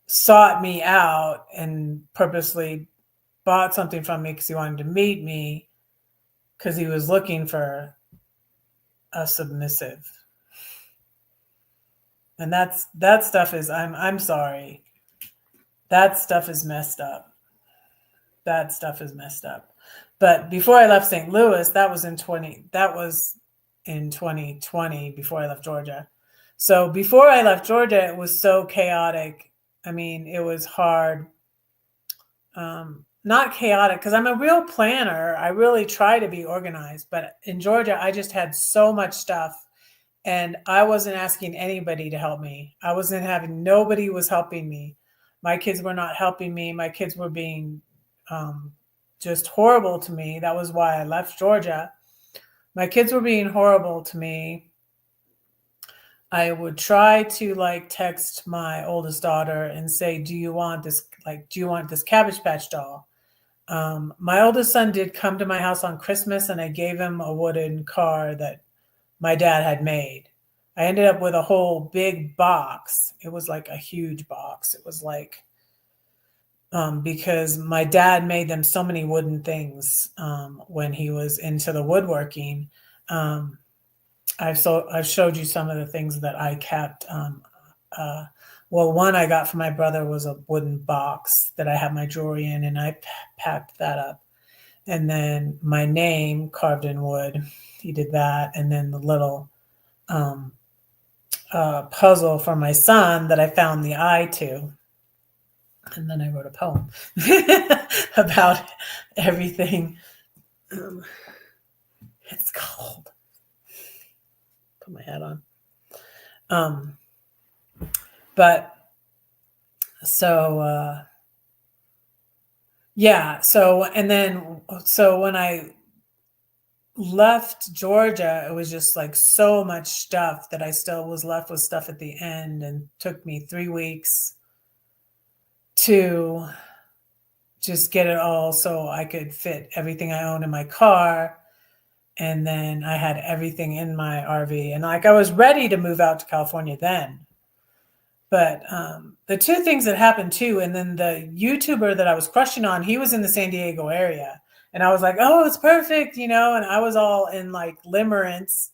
sought me out and purposely bought something from me because he wanted to meet me because he was looking for a submissive. And that stuff is, I'm sorry. That stuff is messed up. That stuff is messed up. But before I left St. Louis, that was in 2020, before I left Georgia. So before I left Georgia, it was so chaotic. I mean, it was hard. Not chaotic, because I'm a real planner. I really try to be organized. But in Georgia, I just had so much stuff. And I wasn't asking anybody to help me. Nobody was helping me. My kids were not helping me. My kids were being just horrible to me. That was why I left Georgia. My kids were being horrible to me. I would try to text my oldest daughter and say, do you want this Cabbage Patch doll? My oldest son did come to my house on Christmas, and I gave him a wooden car that my dad had made. I ended up with a whole big box. It was like a huge box. It was like, because my dad made them so many wooden things when he was into the woodworking. I've showed you some of the things that I kept. One I got from my brother was a wooden box that I had my jewelry in, and I packed that up. And then my name carved in wood, he did that. And then the little puzzle for my son that I found the eye to. And then I wrote a poem about everything. It's cold. Put my hat on. But so yeah, so and then so when I left Georgia, it was just like so much stuff that I still was left with stuff at the end, and took me 3 weeks to just get it all so I could fit everything I own in my car. And then I had everything in my RV, and like I was ready to move out to California then. But the two things that happened too, and then the YouTuber that I was crushing on, he was in the San Diego area. And I was like, oh, it's perfect, and I was all in like limerence.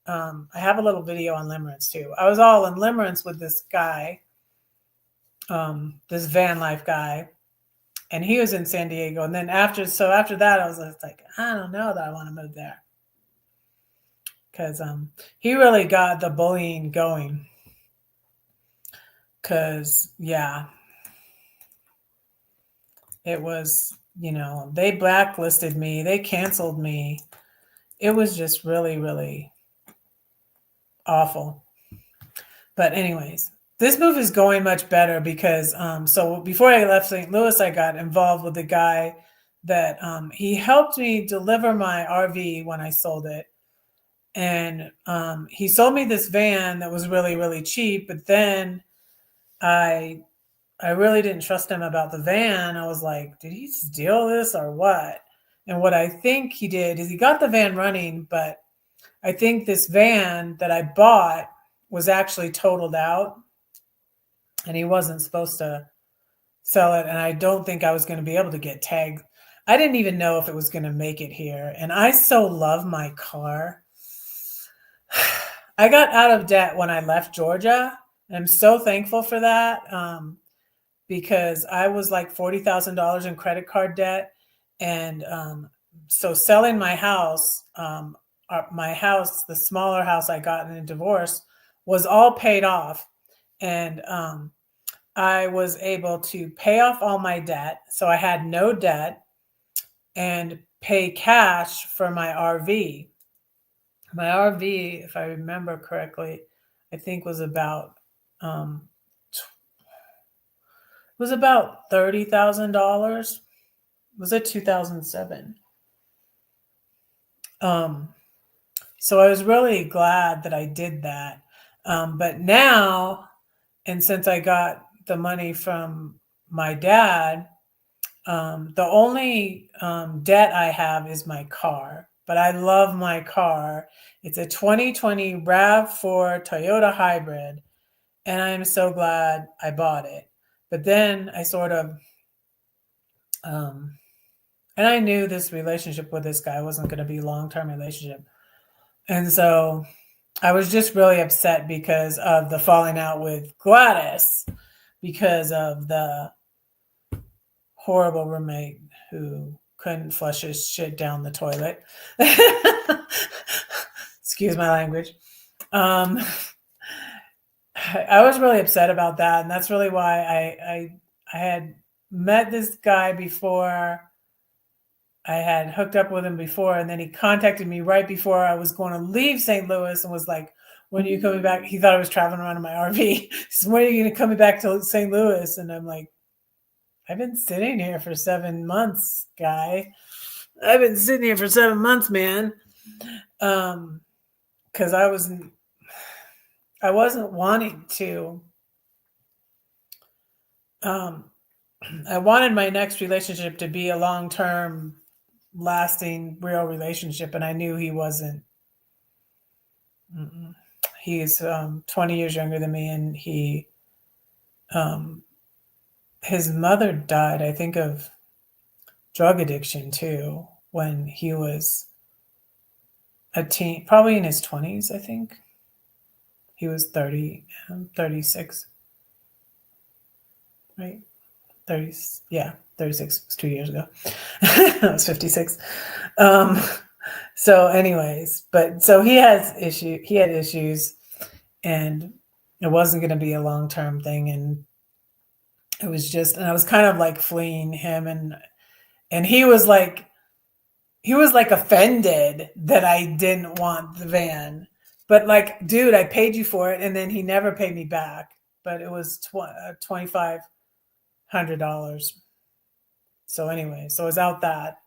I have a little video on limerence too. I was all in limerence with this guy, this van life guy, and he was in San Diego. And then after that, I was like, I don't know that I want to move there. Because he really got the bullying going. Because, yeah, it was, they blacklisted me. They canceled me. It was just really, really awful. But anyways, this move is going much better because, so before I left St. Louis, I got involved with the guy that he helped me deliver my RV when I sold it. And he sold me this van that was really, really cheap. But then I really didn't trust him about the van. I was like, did he steal this or what? And what I think he did is he got the van running, but I think this van that I bought was actually totaled out, and he wasn't supposed to sell it. And I don't think I was going to be able to get tagged. I didn't even know if it was going to make it here. And I so love my car. I got out of debt when I left Georgia. And I'm so thankful for that. Because I was like $40,000 in credit card debt. And so selling my house, the smaller house I got in a divorce, was all paid off. And I was able to pay off all my debt. So I had no debt, and pay cash for my RV. My RV, if I remember correctly, I think was about $30,000. Was it 2007? So I was really glad that I did that. But now, and since I got the money from my dad, the only debt I have is my car. But I love my car. It's a 2020 RAV4 Toyota hybrid, and I am so glad I bought it. But then I sort of, and I knew this relationship with this guy wasn't going to be a long-term relationship. And so I was just really upset because of the falling out with Gladys, because of the horrible roommate who couldn't flush his shit down the toilet. Excuse my language. I was really upset about that. And that's really why I had met this guy before. I had hooked up with him before, and then he contacted me right before I was going to leave St. Louis and was like, when are you coming back? He thought I was traveling around in my RV. He said, when are you going to come back to St. Louis? And I'm like, I've been sitting here for 7 months, guy. I've been sitting here for 7 months, man. Because I wasn't wanting to. I wanted my next relationship to be a long-term, lasting, real relationship, and I knew he wasn't. He's 20 years younger than me, and his mother died, I think, of drug addiction too, when he was a teen, probably in his 20s, I think. He was 36, right? 30, yeah, 36 was 2 years ago. I was 56. So anyways, but so he had issues, and it wasn't going to be a long-term thing. It was just, and I was kind of like fleeing him, and he was like offended that I didn't want the van. But like, dude, I paid you for it, and then he never paid me back. But it was $2,500. So anyway, so I was out that,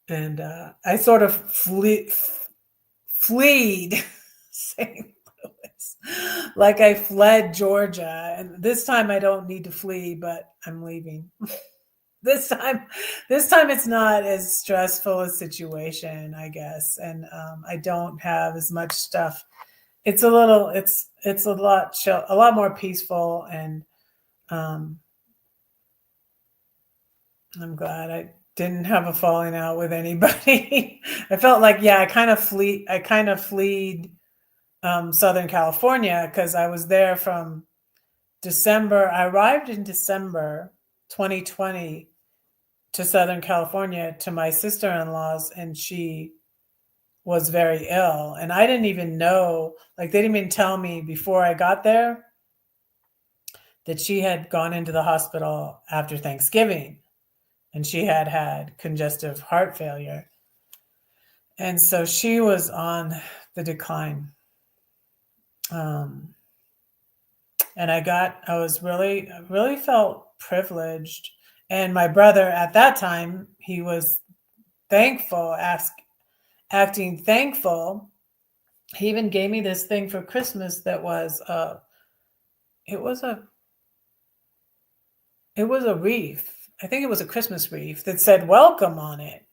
and I sort of fleed St. Louis, like I fled Georgia, and this time I don't need to flee, but I'm leaving. this time this time it's not as stressful a situation, I guess, and I don't have as much stuff. It's a lot chill, a lot more peaceful, and um, I'm glad I didn't have a falling out with anybody. I felt like, yeah, I kind of fleed Southern California because I was there from December. I arrived in December 2020 to Southern California to my sister-in-law's, and she was very ill. And I didn't even know, like, they didn't even tell me before I got there that she had gone into the hospital after Thanksgiving, and she had had congestive heart failure. And so she was on the decline. Um, and really felt privileged. And my brother at that time, he was thankful, acting thankful. He even gave me this thing for Christmas that was it was a it was a wreath. I think it was a Christmas wreath that said welcome on it.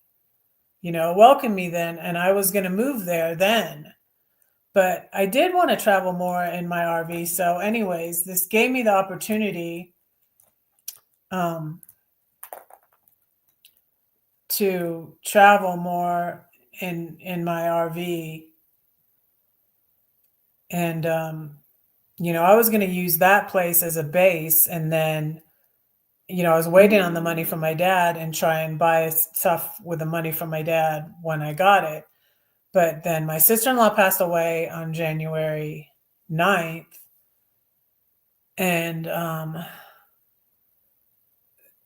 Welcome me then, and I was going to move there then. But I did want to travel more in my RV. So anyways, this gave me the opportunity um, to travel more in my RV. And I was going to use that place as a base, and then I was waiting on the money from my dad and try and buy stuff with the money from my dad when I got it. But then my sister-in-law passed away on January 9th, and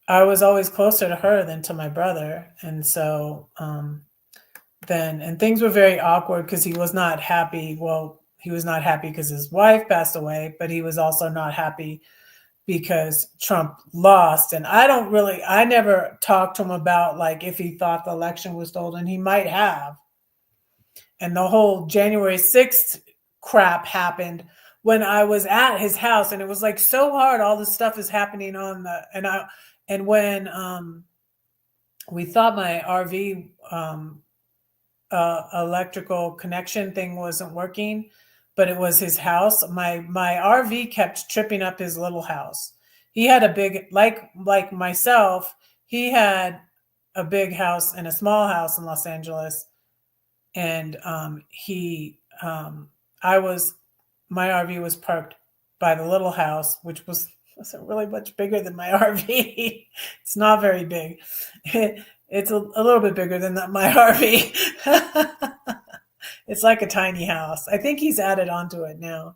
I was always closer to her than to my brother. And so and things were very awkward because he was not happy. Well, he was not happy because his wife passed away, but he was also not happy because Trump lost. And I never talked to him about like if he thought the election was stolen. He might have. And the whole January 6th crap happened when I was at his house, and it was like so hard. All this stuff is happening and when we thought my RV electrical connection thing wasn't working, but it was his house. My RV kept tripping up his little house. He had a big, like myself, he had a big house and a small house in Los Angeles. And my RV was parked by the little house, which wasn't really much bigger than my RV. It's not very big. It's a little bit bigger than my RV. It's like a tiny house. I think he's added onto it now.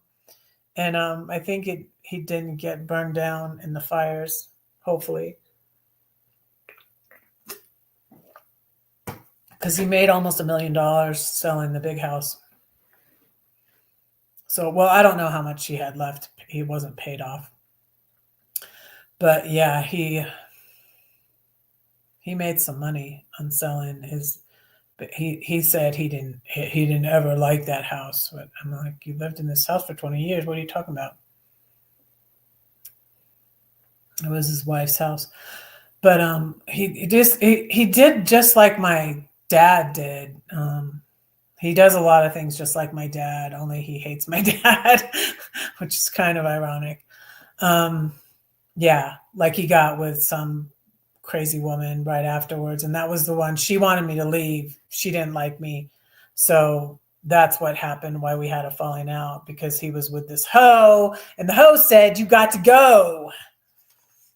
And I think he didn't get burned down in the fires, hopefully. Because he made almost $1 million selling the big house. So, well, I don't know how much he had left. He wasn't paid off. But yeah, he made some money on selling his. But he said he didn't ever like that house. But I'm like, you lived in this house for 20 years. What are you talking about? It was his wife's house. But he did just like my dad did. He does a lot of things just like my dad, only he hates my dad, which is kind of ironic. Yeah, like he got with some crazy woman right afterwards, and that was the one. She wanted me to leave. She didn't like me. So that's what happened, why we had a falling out, because he was with this hoe, and the hoe said, you got to go.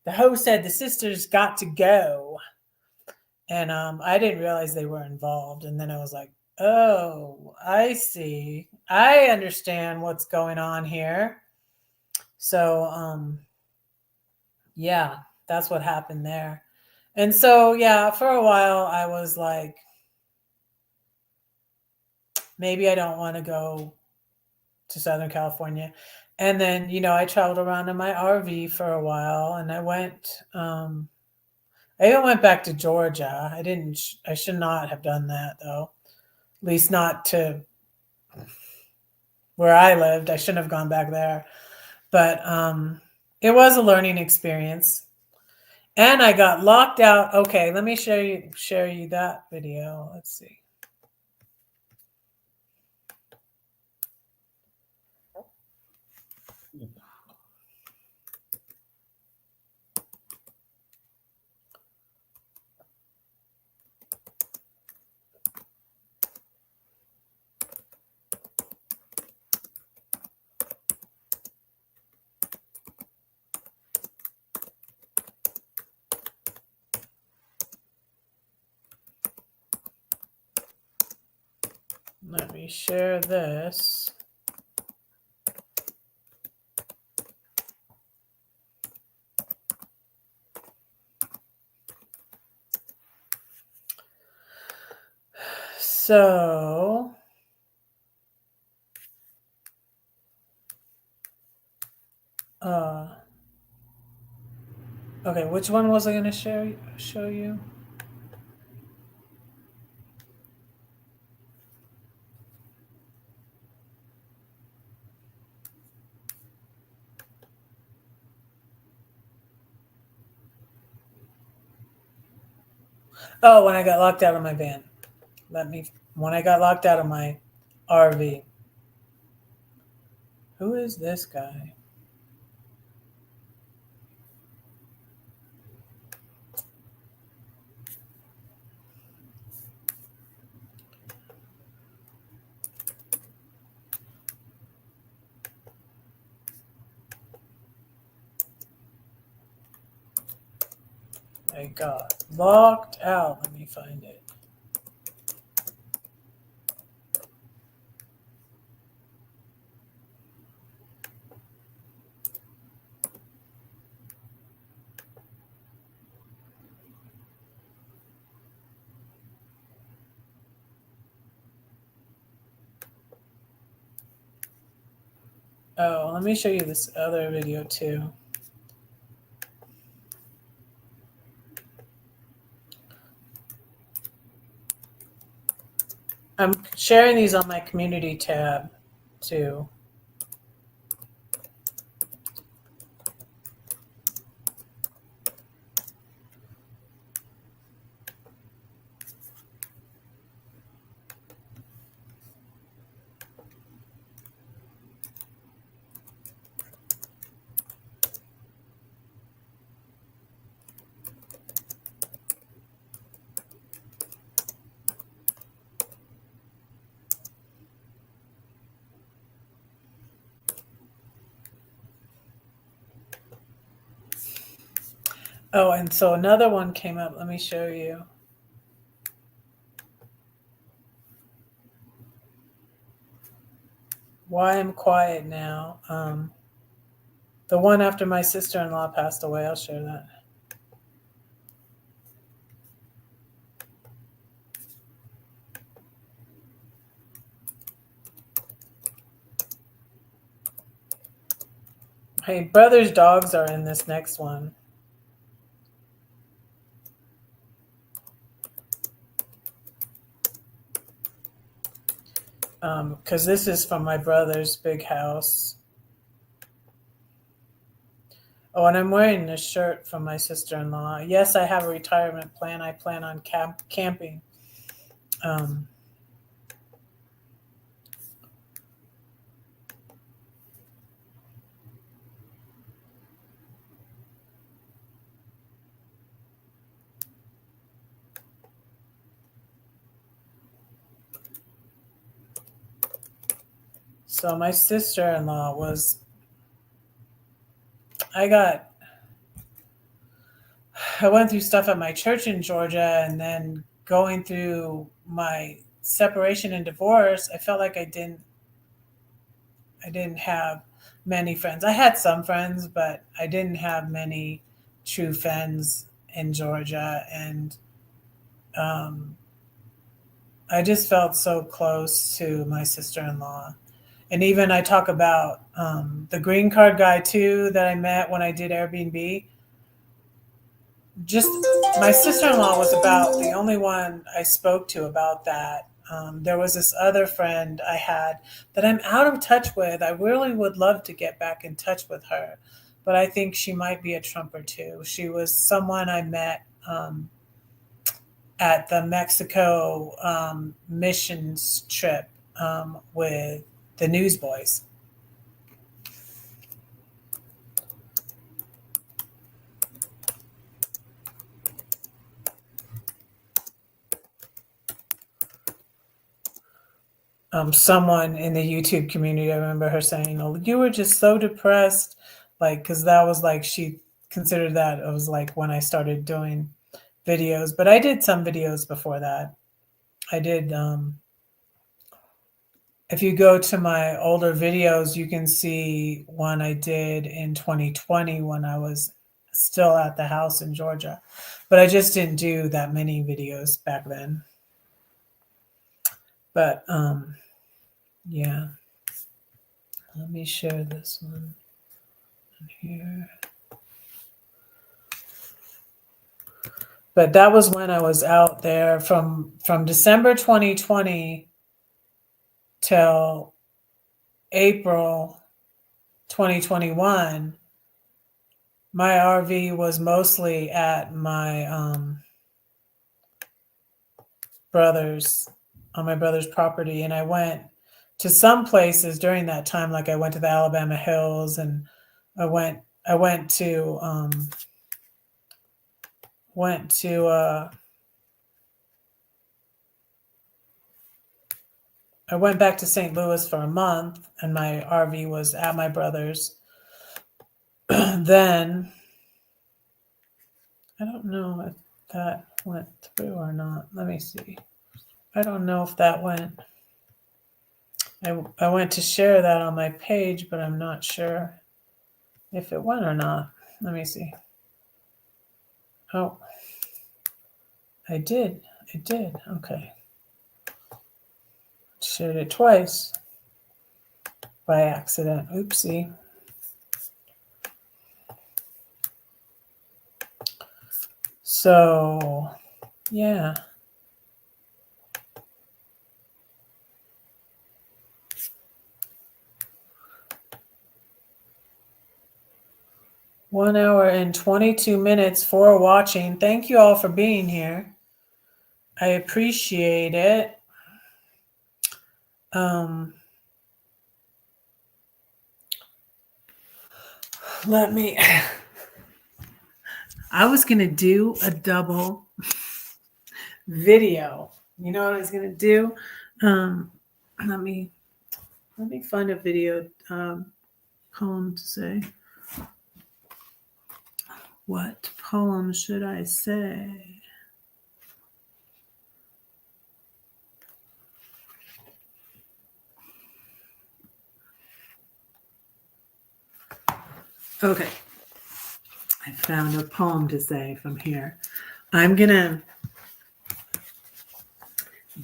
The hoe said the sisters got to go. And I didn't realize they were involved. And then I was like, oh, I see. I understand what's going on here. So Yeah, that's what happened there. And so, yeah, for a while I was like, maybe I don't want to go to Southern California. And then, I traveled around in my RV for a while and I even went back to Georgia. I should not have done that though. At least not to where I lived. I shouldn't have gone back there. But it was a learning experience. And I got locked out. Okay, let me share you that video. Let's see. Let me share this. So, okay, which one was I going to show you? Oh, when I got locked out of my van. When I got locked out of my RV. Who is this guy? I got locked out. Let me find it. Oh, let me show you this other video too. I'm sharing these on my community tab too. Oh, and so another one came up. Let me show you. Why I'm quiet now. The one after my sister-in-law passed away. I'll share that. My brother's dogs are in this next one. Because this is from my brother's big house. Oh, and I'm wearing this shirt from my sister-in-law. Yes, I have a retirement plan. I plan on camping. So my sister-in-law was, I went through stuff at my church in Georgia, and then going through my separation and divorce, I felt like I didn't have many friends. I had some friends, but I didn't have many true friends in Georgia, and um, I just felt so close to my sister-in-law. And even I talk about the green card guy too that I met when I did Airbnb. Just my sister-in-law was about the only one I spoke to about that. There was this other friend I had that I'm out of touch with. I really would love to get back in touch with her, but I think she might be a trumper too. She was someone I met at the Mexico missions trip with the Newsboys. Someone in the YouTube community, I remember her saying, "Oh, you were just so depressed," like because that was like she considered that it was like when I started doing videos. But I did some videos before that. I did. If you go to my older videos, you can see one I did in 2020 when I was still at the house in Georgia. But I just didn't do that many videos back then. But yeah, let me share this one here. But that was when I was out there from December 2020 till April 2021. My RV was mostly at my brother's on my brother's property, and I went to some places during that time. Like I went to the Alabama Hills, and I went to went to I went back to St. Louis for a month, and my RV was at my brother's. Then I don't know if that went through or not. Let me see. I don't know if that went. I went to share that on my page, but I'm not sure if it went or not. Let me see. Oh, I did. It did. Okay. Shared it twice by accident. Oopsie. So, yeah. One hour and 22 minutes for watching. Thank you all for being here. I appreciate it. Let me. I was going to do a double video. You know what I was going to do? Let me find a video poem to say. What poem should I say? Okay. I found a poem to say from here. I'm going to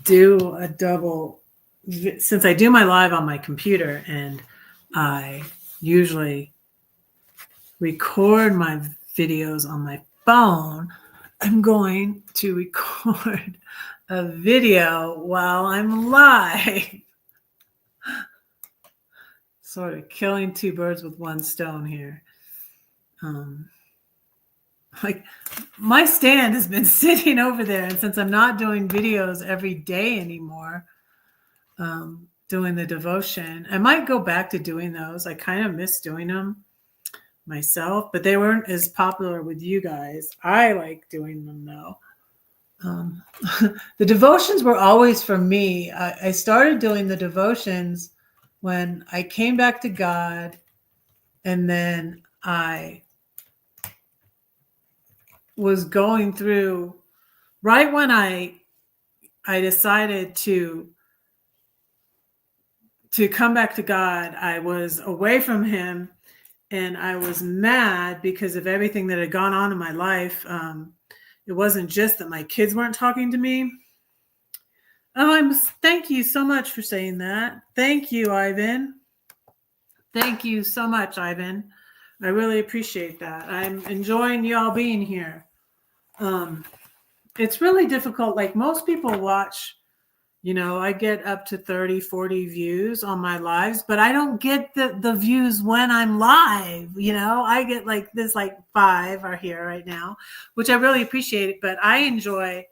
do a double, since I do my live on my computer and I usually record my videos on my phone, I'm going to record a video while I'm live. Sort of killing two birds with one stone here. Like my stand has been sitting over there, and since I'm not doing videos every day anymore, doing the devotion, I might go back to doing those. I kind of miss doing them myself, but they weren't as popular with you guys. I like doing them though. The devotions were always for me. I started doing the devotions when I came back to God, and then I was going through right when I decided to come back to God. I was away from him, and I was mad because of everything that had gone on in my life. It wasn't just that my kids weren't talking to me. Thank you so much for saying that. Thank you, Ivan. Thank you so much, Ivan. I really appreciate that. I'm enjoying y'all being here. It's really difficult. Like most people watch, I get up to 30, 40 views on my lives, but I don't get the views when I'm live. I get like 5 are here right now, which I really appreciate. But I enjoy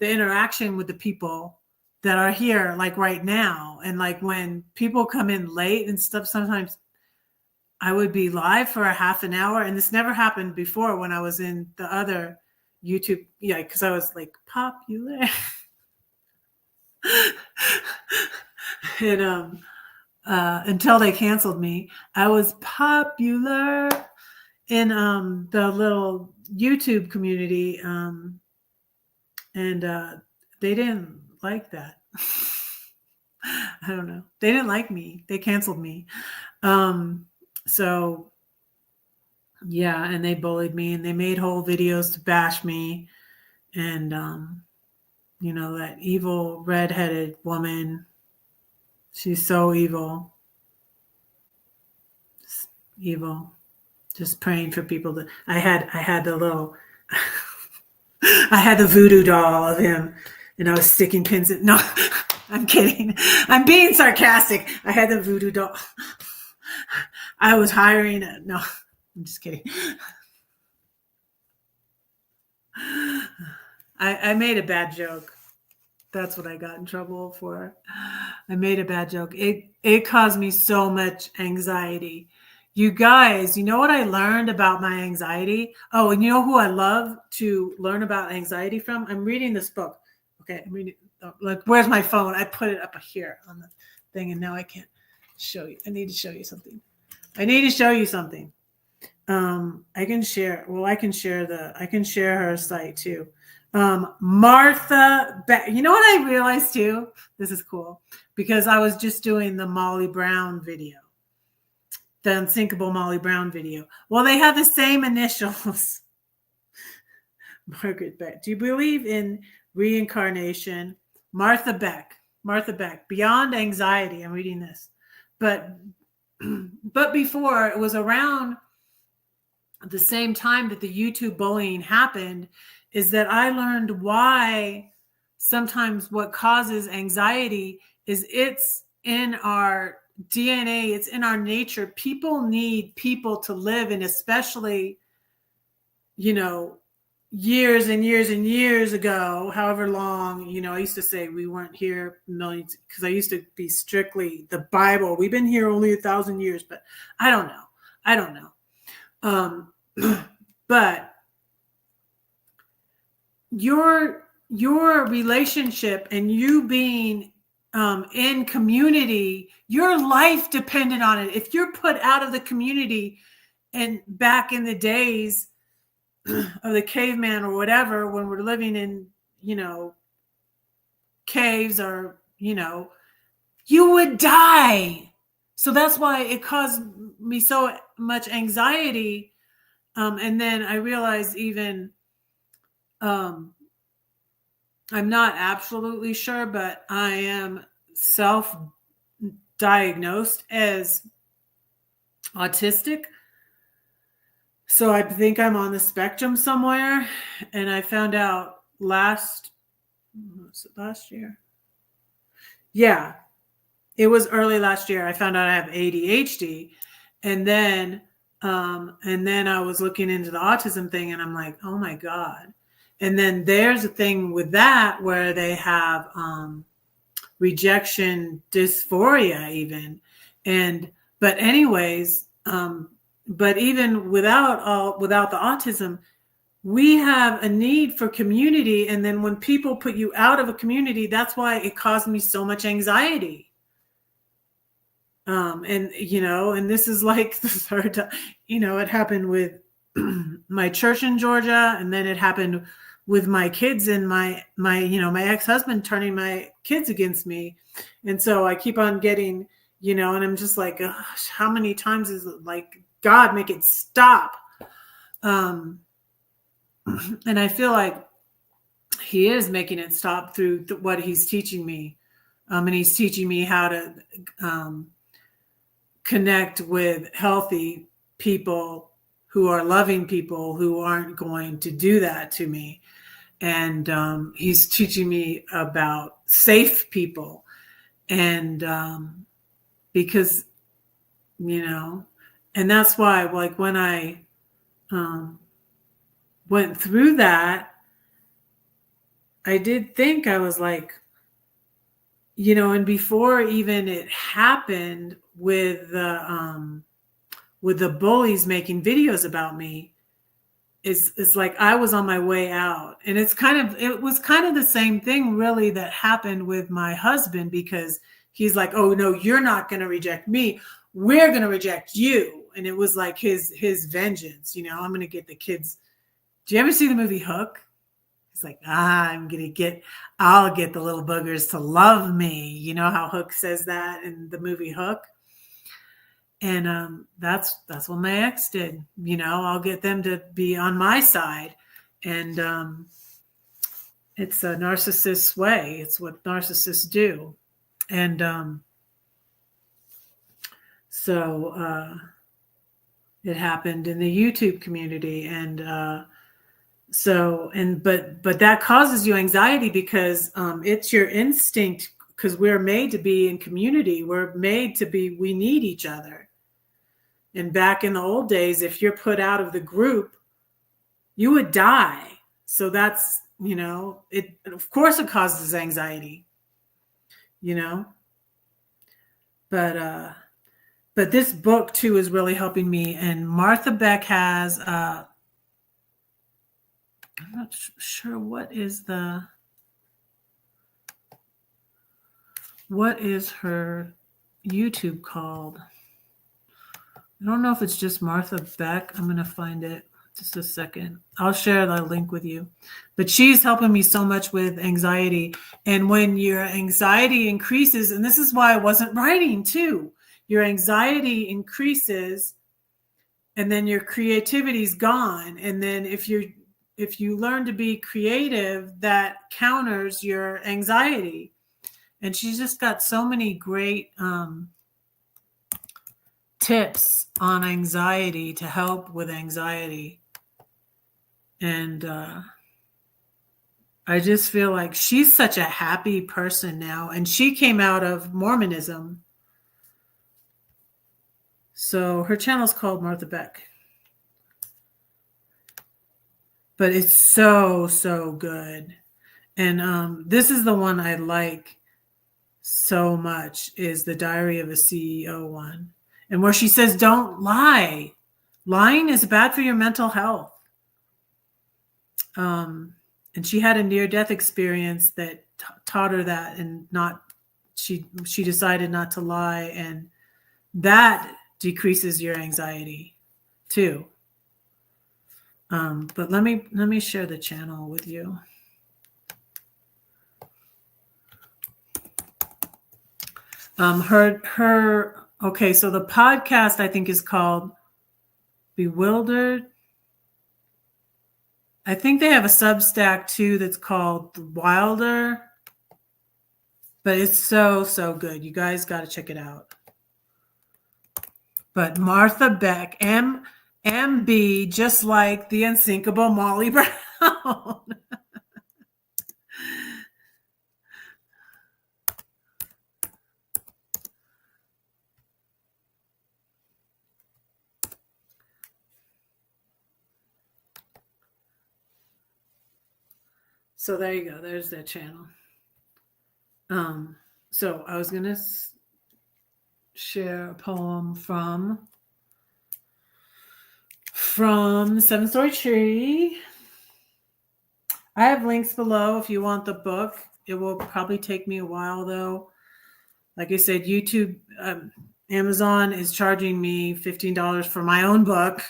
the interaction with the people that are here like right now. And like when people come in late and stuff, sometimes I would be live for a half an hour. And this never happened before when I was in the other YouTube. Yeah, because I was like popular. And until they canceled me, I was popular in the little YouTube community. And they didn't like that. I don't know. They didn't like me. They canceled me. So yeah, and they bullied me and they made whole videos to bash me. And that evil redheaded woman, she's so evil. Just evil. Just praying for people that I had the little I had the voodoo doll of him and I was sticking pins in. No, I'm kidding. I'm being sarcastic. I had the voodoo doll. I was hiring it. No, I'm just kidding. I made a bad joke. That's what I got in trouble for. I made a bad joke. It caused me so much anxiety. You guys, you know what I learned about my anxiety? Oh, and you know who I love to learn about anxiety from? I'm reading this book. Okay, I'm reading. Like, where's my phone? I put it up here on the thing, and now I can't show you. I need to show you something. I can share. Well, I can share her site too. Martha Beck. You know what I realized too? This is cool because I was just doing the Molly Brown video. The Unsinkable Molly Brown video. Well, they have the same initials. Margaret Beck. Do you believe in reincarnation? Martha Beck. Beyond Anxiety. I'm reading this. But before, it was around the same time that the YouTube bullying happened, is that I learned why sometimes what causes anxiety is it's in our DNA, it's in our nature. People need people to live in, especially, years and years and years ago, however long, I used to say we weren't here millions because I used to be strictly the Bible. We've been here only 1,000 years, but I don't know. But your relationship and you being in community, your life depended on it. If you're put out of the community, and back in the days of the caveman or whatever, when we're living in, caves or, you would die. So that's why it caused me so much anxiety. And then I realized even, I'm not absolutely sure, but I am self-diagnosed as autistic. So I think I'm on the spectrum somewhere. And I found out last year. Yeah, it was early last year. I found out I have ADHD. And then I was looking into the autism thing and I'm like, oh my God. And then there's a thing with that where they have rejection dysphoria even. But anyways, but even without the autism, we have a need for community. And then when people put you out of a community, that's why it caused me so much anxiety. And this is like the third time, it happened with my church in Georgia. And then it happened with my kids and my ex-husband turning my kids against me. And so I keep on getting, and I'm just like, gosh, how many times is it like, God, make it stop? And I feel like he is making it stop through what he's teaching me. And he's teaching me how to connect with healthy people who are loving people who aren't going to do that to me. And he's teaching me about safe people. And because, and that's why, like, when I went through that, I did think, I was like, and before even it happened with the bullies making videos about me, it's like I was on my way out. And it was kind of the same thing really that happened with my husband, because he's like, oh no, you're not going to reject me. We're going to reject you. And it was like his vengeance, I'm going to get the kids. Do you ever see the movie Hook? He's like, I'll get the little boogers to love me. You know how Hook says that in the movie Hook? And that's what my ex did. I'll get them to be on my side. And it's a narcissist's way. It's what narcissists do. And so it happened in the YouTube community. And but that causes you anxiety, because it's your instinct, because we're made to be in community. We need each other. And back in the old days, if you're put out of the group, you would die. So that's, of course it causes anxiety, but this book too is really helping me. And Martha Beck has, I'm not sure what is her YouTube called. I don't know if it's just Martha Beck. I'm going to find it just a second. I'll share the link with you. But she's helping me so much with anxiety. And when your anxiety increases, and this is why I wasn't writing too, your anxiety increases and then your creativity's gone. And then if you learn to be creative, that counters your anxiety. And she's just got so many great tips on anxiety to help with anxiety. And I just feel like she's such a happy person now. And she came out of Mormonism. So her channel is called Martha Beck. But it's so, so good. And this is the one I like so much, is the Diary of a CEO one. And where she says, don't lie. Lying is bad for your mental health. And she had a near-death experience that taught her that, and she decided not to lie, and that decreases your anxiety too. But let me share the channel with you. Okay, so the podcast I think is called Bewildered. I think they have a Substack too that's called Wilder. But it's so, so good. You guys got to check it out. But Martha Beck, MB, just like the unsinkable Molly Brown. So there you go. There's that channel. So I was going to share a poem from Seven Story Tree. I have links below if you want the book. It will probably take me a while though. Like I said, YouTube, Amazon is charging me $15 for my own book.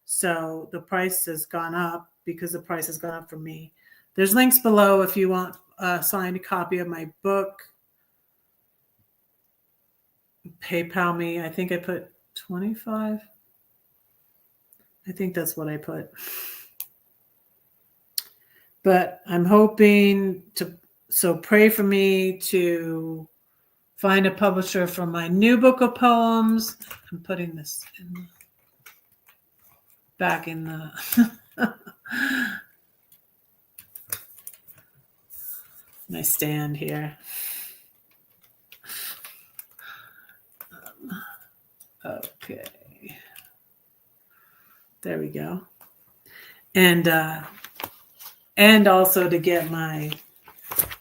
So the price has gone up because the price has gone up for me. There's links below if you want a signed copy of my book. PayPal me. I think I put 25. I think that's what I put. But I'm hoping to, so pray for me to find a publisher for my new book of poems. I'm putting this back in the my stand here. Okay. There we go. And also to get my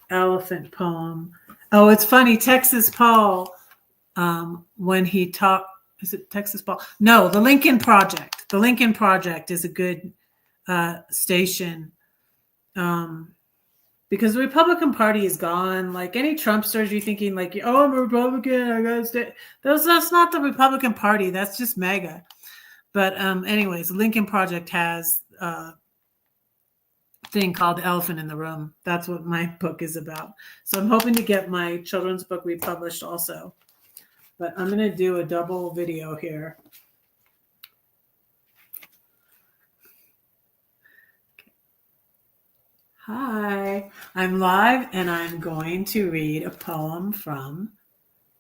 elephant poem. Oh, it's funny. Texas Paul, when he talked, is it Texas Paul? No, the Lincoln Project. The Lincoln Project is a good station. Because the Republican Party is gone. Like any Trumpsters, you're thinking like, oh, I'm a Republican, I gotta stay. That's not the Republican Party. That's just MAGA. But anyways, the Lincoln Project has a thing called Elephant in the Room. That's what my book is about. So I'm hoping to get my children's book republished also. But I'm going to do a double video here. Hi, I'm live and I'm going to read a poem from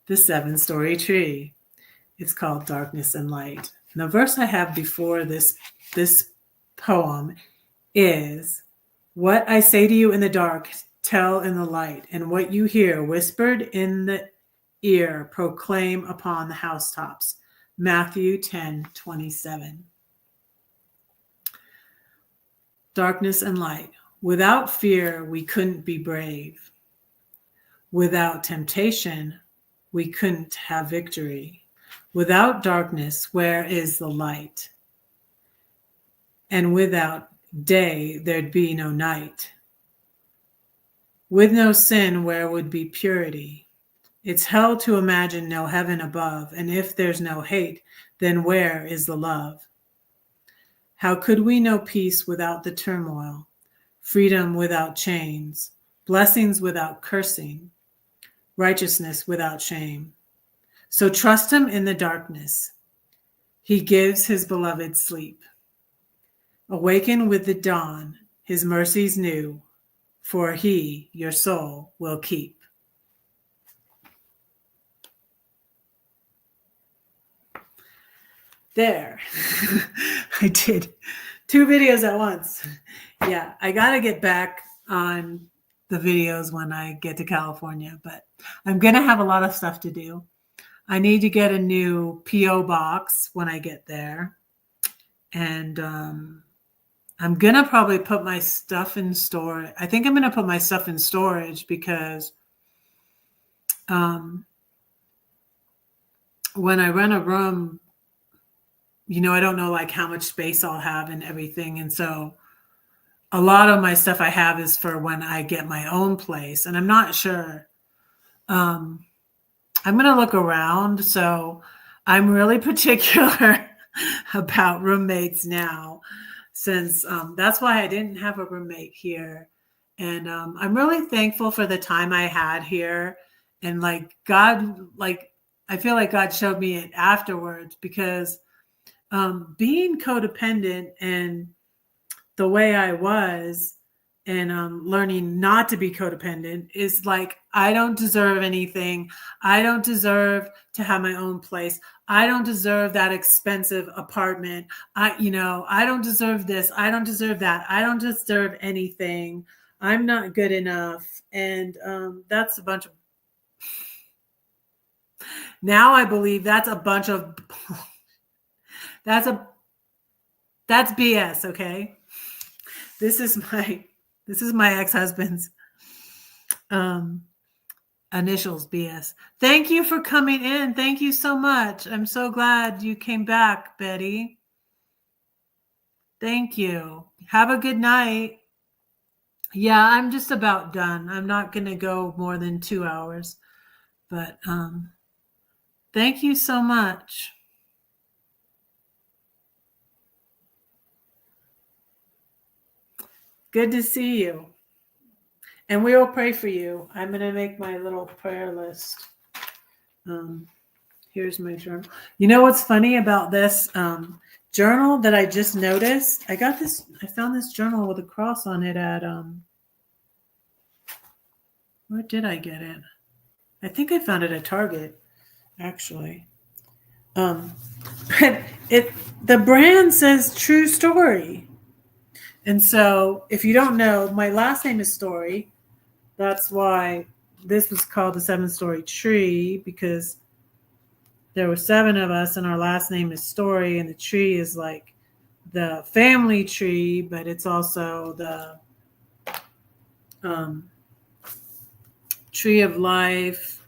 The 7-Story Tree. It's called Darkness and Light. And the verse I have before this poem is, what I say to you in the dark, tell in the light, and what you hear whispered in the ear, proclaim upon the housetops. Matthew 10:27. Darkness and light. Without fear, we couldn't be brave. Without temptation, we couldn't have victory. Without darkness, where is the light? And without day, there'd be no night. With no sin, where would be purity? It's hell to imagine no heaven above, and if there's no hate, then where is the love? How could we know peace without the turmoil, freedom without chains, blessings without cursing, righteousness without shame? So trust him in the darkness. He gives his beloved sleep. Awaken with the dawn, his mercies new, for he your soul will keep. There. I did 2 videos at once. Yeah, I got to get back on the videos when I get to California, but I'm going to have a lot of stuff to do. I need to get a new P.O. box when I get there. And I'm going to probably put my stuff in storage. I think I'm going to put my stuff in storage because when I rent a room, I don't know like how much space I'll have and everything. And so a lot of my stuff I have is for when I get my own place. And I'm not sure. I'm going to look around. So I'm really particular about roommates now, since that's why I didn't have a roommate here. And I'm really thankful for the time I had here. And like God, like I feel like God showed me it afterwards, because being codependent and the way I was, and learning not to be codependent, is like, I don't deserve anything. I don't deserve to have my own place. I don't deserve that expensive apartment. I don't deserve this. I don't deserve that. I don't deserve anything. I'm not good enough. And that's a bunch of, now I believe that's a bunch of, that's BS. Okay. This is my ex-husband's initials, BS. Thank you for coming in. Thank you so much. I'm so glad you came back, Betty. Thank you. Have a good night. Yeah, I'm just about done. I'm not going to go more than 2 hours, but thank you so much. Good to see you. And we will pray for you. I'm going to make my little prayer list. Here's my journal. You know what's funny about this journal that I just noticed? I found this journal with a cross on it at where did I get it? I think I found it at Target, actually. Um, but the brand says True Story. And so if you don't know, my last name is Story. That's why this was called the 7-Story Tree, because there were 7 of us and our last name is Story, and the tree is like the family tree, but it's also the tree of life,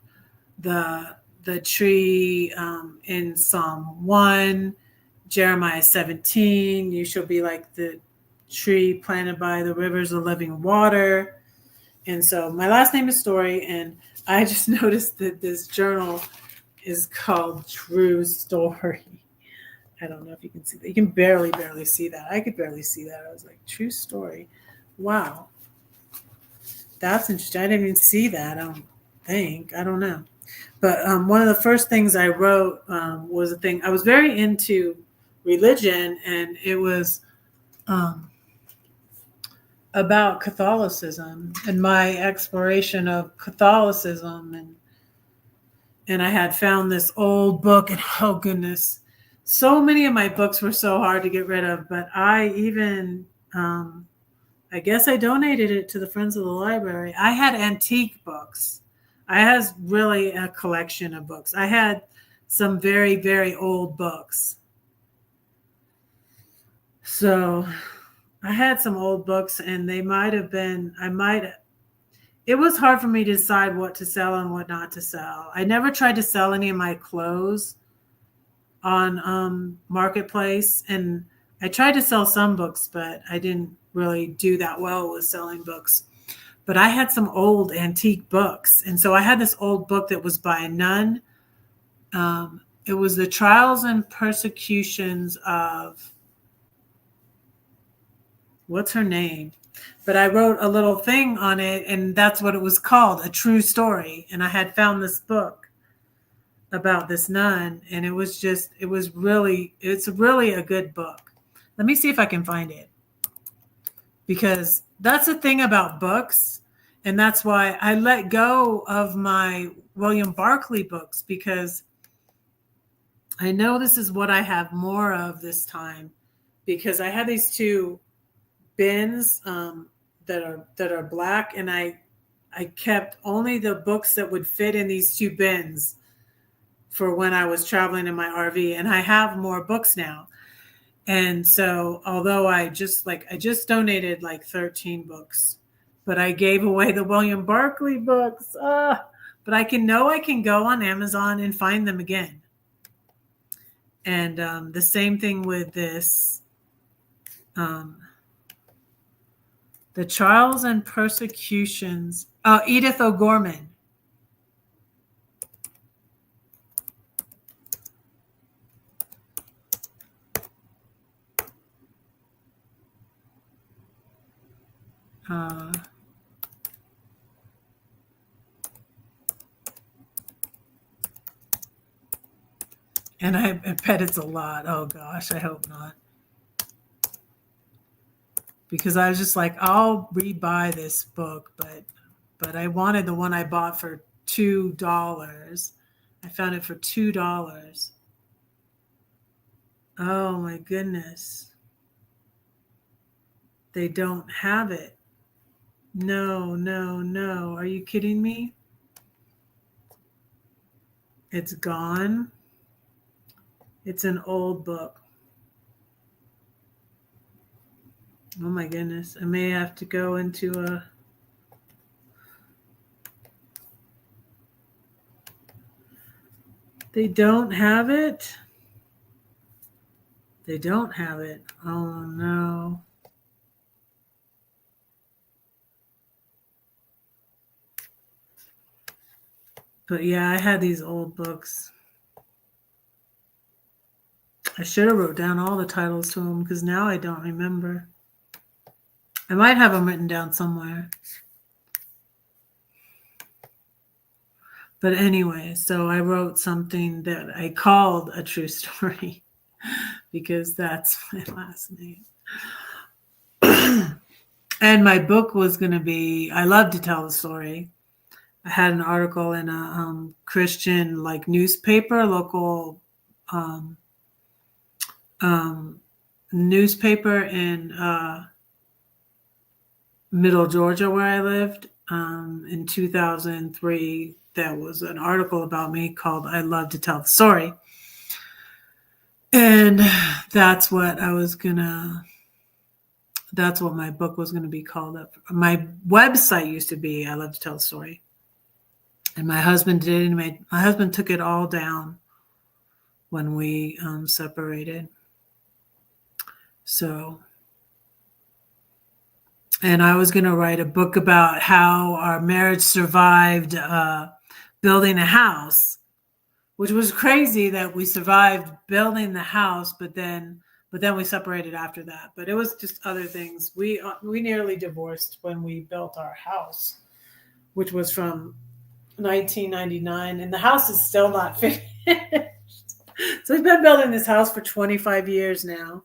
the tree in Psalm 1, Jeremiah 17, you shall be like the tree planted by the rivers of living water. And so my last name is Story, and I just noticed that this journal is called True Story. I don't know if you can see that. You can barely see that. I could barely see that. I was like, True Story. Wow. That's interesting. I didn't even see that, I don't think. I don't know. But one of the first things I wrote was a thing. I was very into religion, and it was about Catholicism and my exploration of Catholicism. And I had found this old book, and oh goodness, so many of my books were so hard to get rid of. But I even, I guess I donated it to the Friends of the Library. I had antique books. I had really a collection of books. I had some very, very old books. So I had some old books, and they might have been, it was hard for me to decide what to sell and what not to sell. I never tried to sell any of my clothes on Marketplace, and I tried to sell some books, but I didn't really do that well with selling books. But I had some old antique books, and so I had this old book that was by a nun. It was the Trials and Persecutions of, what's her name? But I wrote a little thing on it, and that's what it was called, A True Story. And I had found this book about this nun, and it's really a good book. Let me see if I can find it, because that's the thing about books. And that's why I let go of my William Barclay books, because I know this is what I have more of this time, because I have these 2 bins that are black, and I kept only the books that would fit in these 2 bins for when I was traveling in my RV, and I have more books now. And so although I just donated like 13 books, but I gave away the William Barclay books. But I can go on Amazon and find them again. And the same thing with this, The Trials and Persecutions, Edith O'Gorman. And I bet it's a lot. Oh gosh, I hope not. Because I was just like, I'll rebuy this book, but I wanted the one I bought for $2. I found it for $2. Oh my goodness. They don't have it. No. Are you kidding me? It's gone. It's an old book. Oh my goodness. I may have to go into a... They don't have it? They don't have it. Oh no. But yeah, I had these old books. I should have wrote down all the titles to them, because now I don't remember. I might have them written down somewhere. But anyway, so I wrote something that I called a true story because that's my last name. And my book was going to be, I love to tell the story. I had an article in a Christian like newspaper, local um, um, newspaper in Middle Georgia where I lived in 2003. There was an article about me called I Love to Tell the Story. And that's what I was gonna, that's what my book was gonna be called up. My website used to be I Love to Tell the Story. And my husband my husband took it all down when we separated. So, and I was going to write a book about how our marriage survived building a house, which was crazy that we survived building the house, but then we separated after that. But it was just other things. We nearly divorced when we built our house, which was from 1999, and the house is still not finished. So we've been building this house for 25 years now.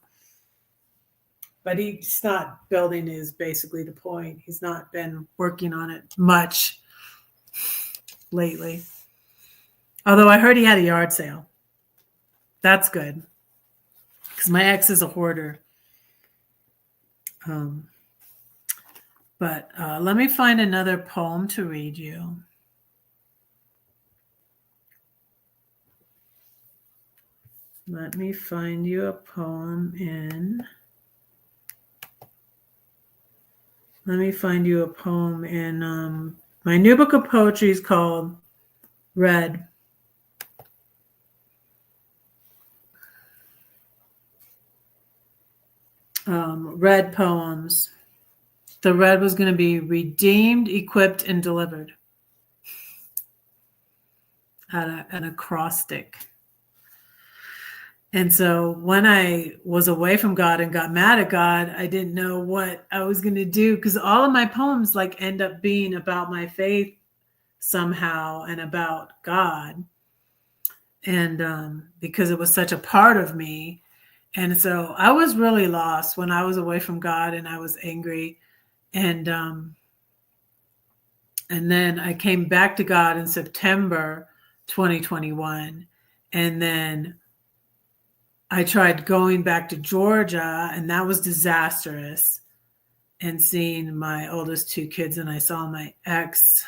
But he's not building is basically the point. He's not been working on it much lately. Although I heard he had a yard sale. That's good. Because my ex is a hoarder. But let me find another poem to read you. Let me find you a poem in... Let me find you a poem in my new book of poetry is called Red. Red poems. The red was going to be redeemed, equipped, and delivered. An acrostic. And so when I was away from God and got mad at God, I didn't know what I was going to do because all of my poems like end up being about my faith somehow and about God. And because it was such a part of me. And so I was really lost when I was away from God and I was angry. And then I came back to God in September 2021. And then I tried going back to Georgia, and that was disastrous. And seeing my oldest two kids, and I saw my ex.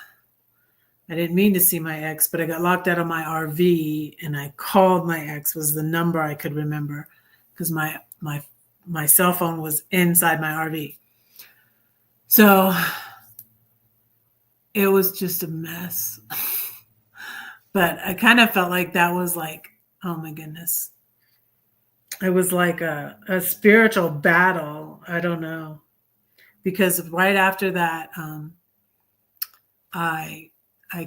I didn't mean to see my ex, but I got locked out of my RV, and I called my ex. Was the number I could remember because my cell phone was inside my RV. So it was just a mess. But I kind of felt like that was like, oh my goodness. It was like a spiritual battle. I don't know. Because right after that, I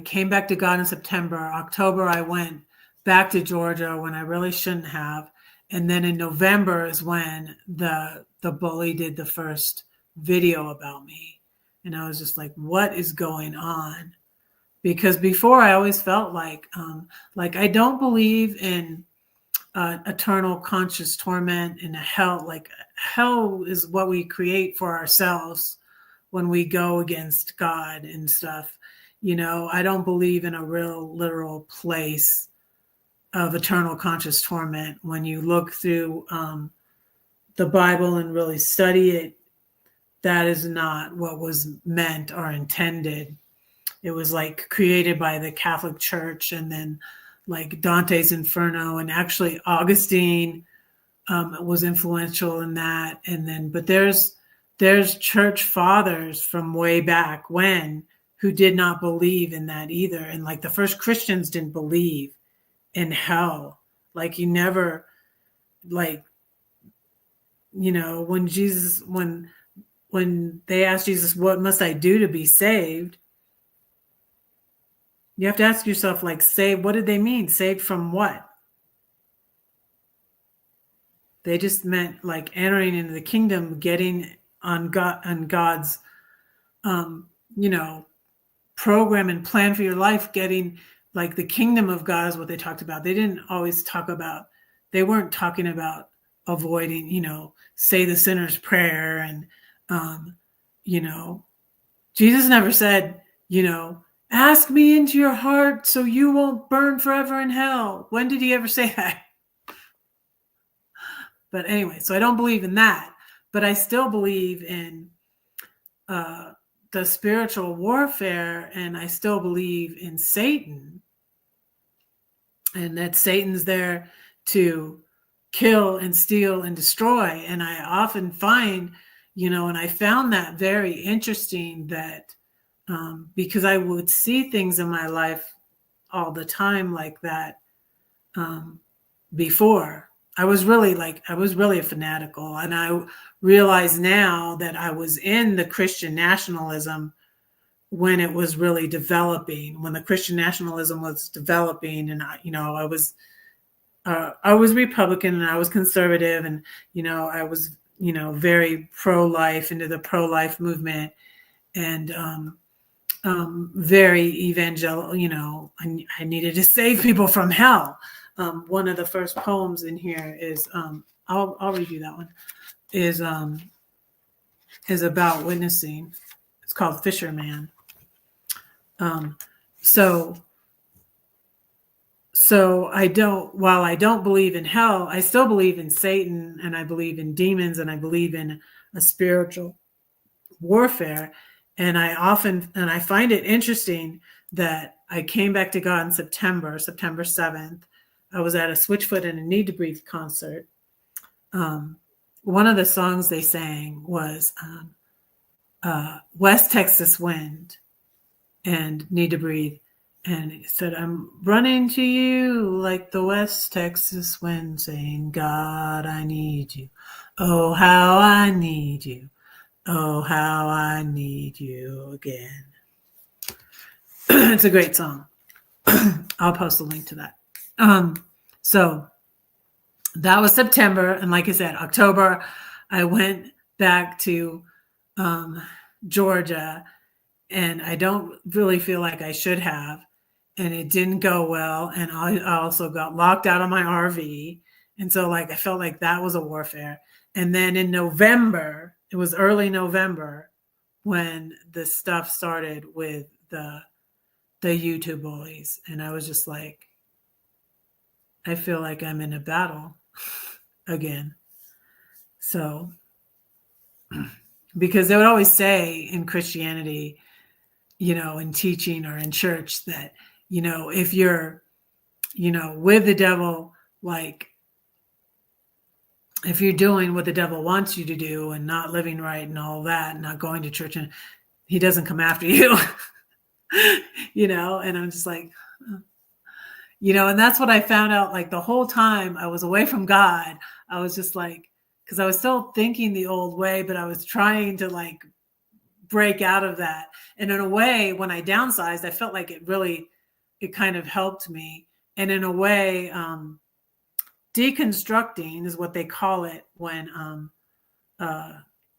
came back to God in September. October, I went back to Georgia when I really shouldn't have. And then in November is when the bully did the first video about me. And I was just like, what is going on? Because before I always felt like I don't believe in eternal conscious torment and a hell. Like hell is what we create for ourselves when we go against God and stuff. You know, I don't believe in a real literal place of eternal conscious torment. When you look through the Bible and really study it, that is not what was meant or intended. It was like created by the Catholic Church, and then like Dante's Inferno, and actually Augustine was influential in that. And then, but there's church fathers from way back when who did not believe in that either. And like the first Christians didn't believe in hell. Like you never, like, you know, when Jesus, when they asked Jesus, what must I do to be saved? You have to ask yourself, like, saved, what did they mean? Saved from what? They just meant like entering into the kingdom, getting on God's, you know, program and plan for your life, getting like the kingdom of God is what they talked about. They didn't always they weren't talking about avoiding, say the sinner's prayer. And, you know, Jesus never said, ask me into your heart so you won't burn forever in hell. When did he ever say that? But anyway, so I don't believe in that, but I still believe in the spiritual warfare, and I still believe in Satan, and that Satan's there to kill and steal and destroy. And I often find, and I found that very interesting, that because I would see things in my life all the time like that before. I was really a fanatical, and I realize now that I was in the Christian nationalism when it was really developing, when the Christian nationalism was developing. And I was Republican and I was conservative, and I was very pro-life, into the pro-life movement, and very evangelical. I needed to save people from hell. One of the first poems in here is I'll read you that one, is about witnessing. It's called Fisherman. So while I don't believe in hell, I still believe in Satan, and I believe in demons, and I believe in a spiritual warfare. And I find it interesting that I came back to God in September 7th. I was at a Switchfoot and a Need to Breathe concert. One of the songs they sang was West Texas Wind and Need to Breathe. And it said, I'm running to you like the West Texas wind, saying, God, I need you. Oh, how I need you. Oh, how I need you again. It's a great song. I'll post a link to that. So that was September. And like I said, October, I went back to Georgia, and I don't really feel like I should have. And it didn't go well. And I also got locked out of my RV. And so I felt like that was a warfare. And then in November, it was early November, when the stuff started with the YouTube bullies. And I was just like, I feel like I'm in a battle again. So, because they would always say in Christianity, in teaching or in church, that, if you're, with the devil, if you're doing what the devil wants you to do and not living right and all that, and not going to church, and he doesn't come after you, and I'm just like, and that's what I found out, the whole time I was away from God. I was just because I was still thinking the old way, but I was trying to break out of that. And in a way, when I downsized, I felt like it kind of helped me. And in a way, deconstructing is what they call it, when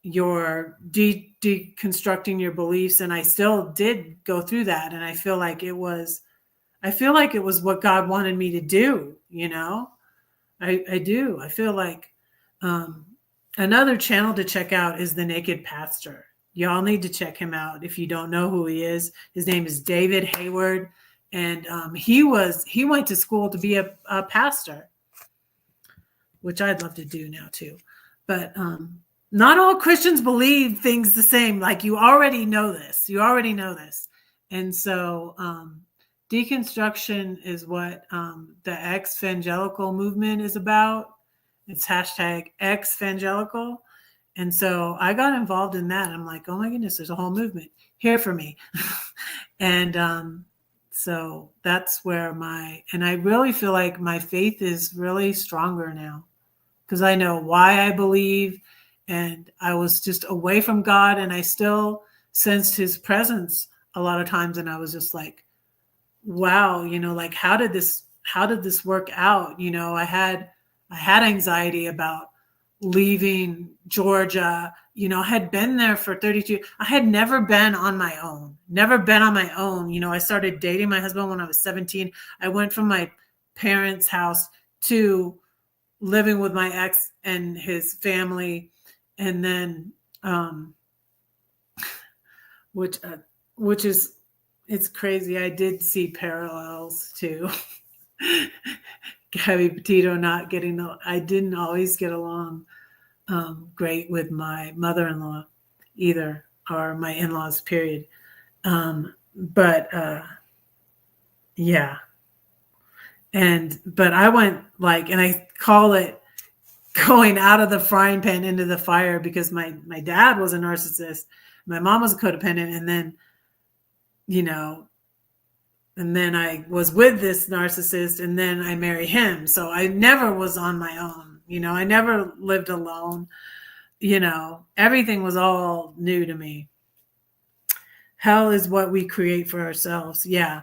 you're deconstructing your beliefs. And I still did go through that. And I feel like it was what God wanted me to do. I do. I feel like another channel to check out is The Naked Pastor. Y'all need to check him out if you don't know who he is. His name is David Hayward. And he went to school to be a pastor, which I'd love to do now too. But not all Christians believe things the same. You already know this. And so deconstruction is what the ex-evangelical movement is about. It's #ex-evangelical. And so I got involved in that. I'm like, oh my goodness, there's a whole movement here for me. And so that's where and I really feel like my faith is really stronger now, because I know why I believe, and I was just away from God, and I still sensed his presence a lot of times. And I was just like, wow, how did this work out? I had anxiety about leaving Georgia. I had been there for 32. I had never been on my own. Never been on my own. I started dating my husband when I was 17. I went from my parents' house to living with my ex and his family, and then which is, it's crazy. I did see parallels to Gabby Petito not getting. I didn't always get along great with my mother-in-law either, or my in-laws, period. But yeah. But I went and I call it going out of the frying pan into the fire, because my dad was a narcissist. My mom was a codependent. And then I was with this narcissist, and then I married him. So I never was on my own. I never lived alone. Everything was all new to me. Hell is what we create for ourselves. Yeah,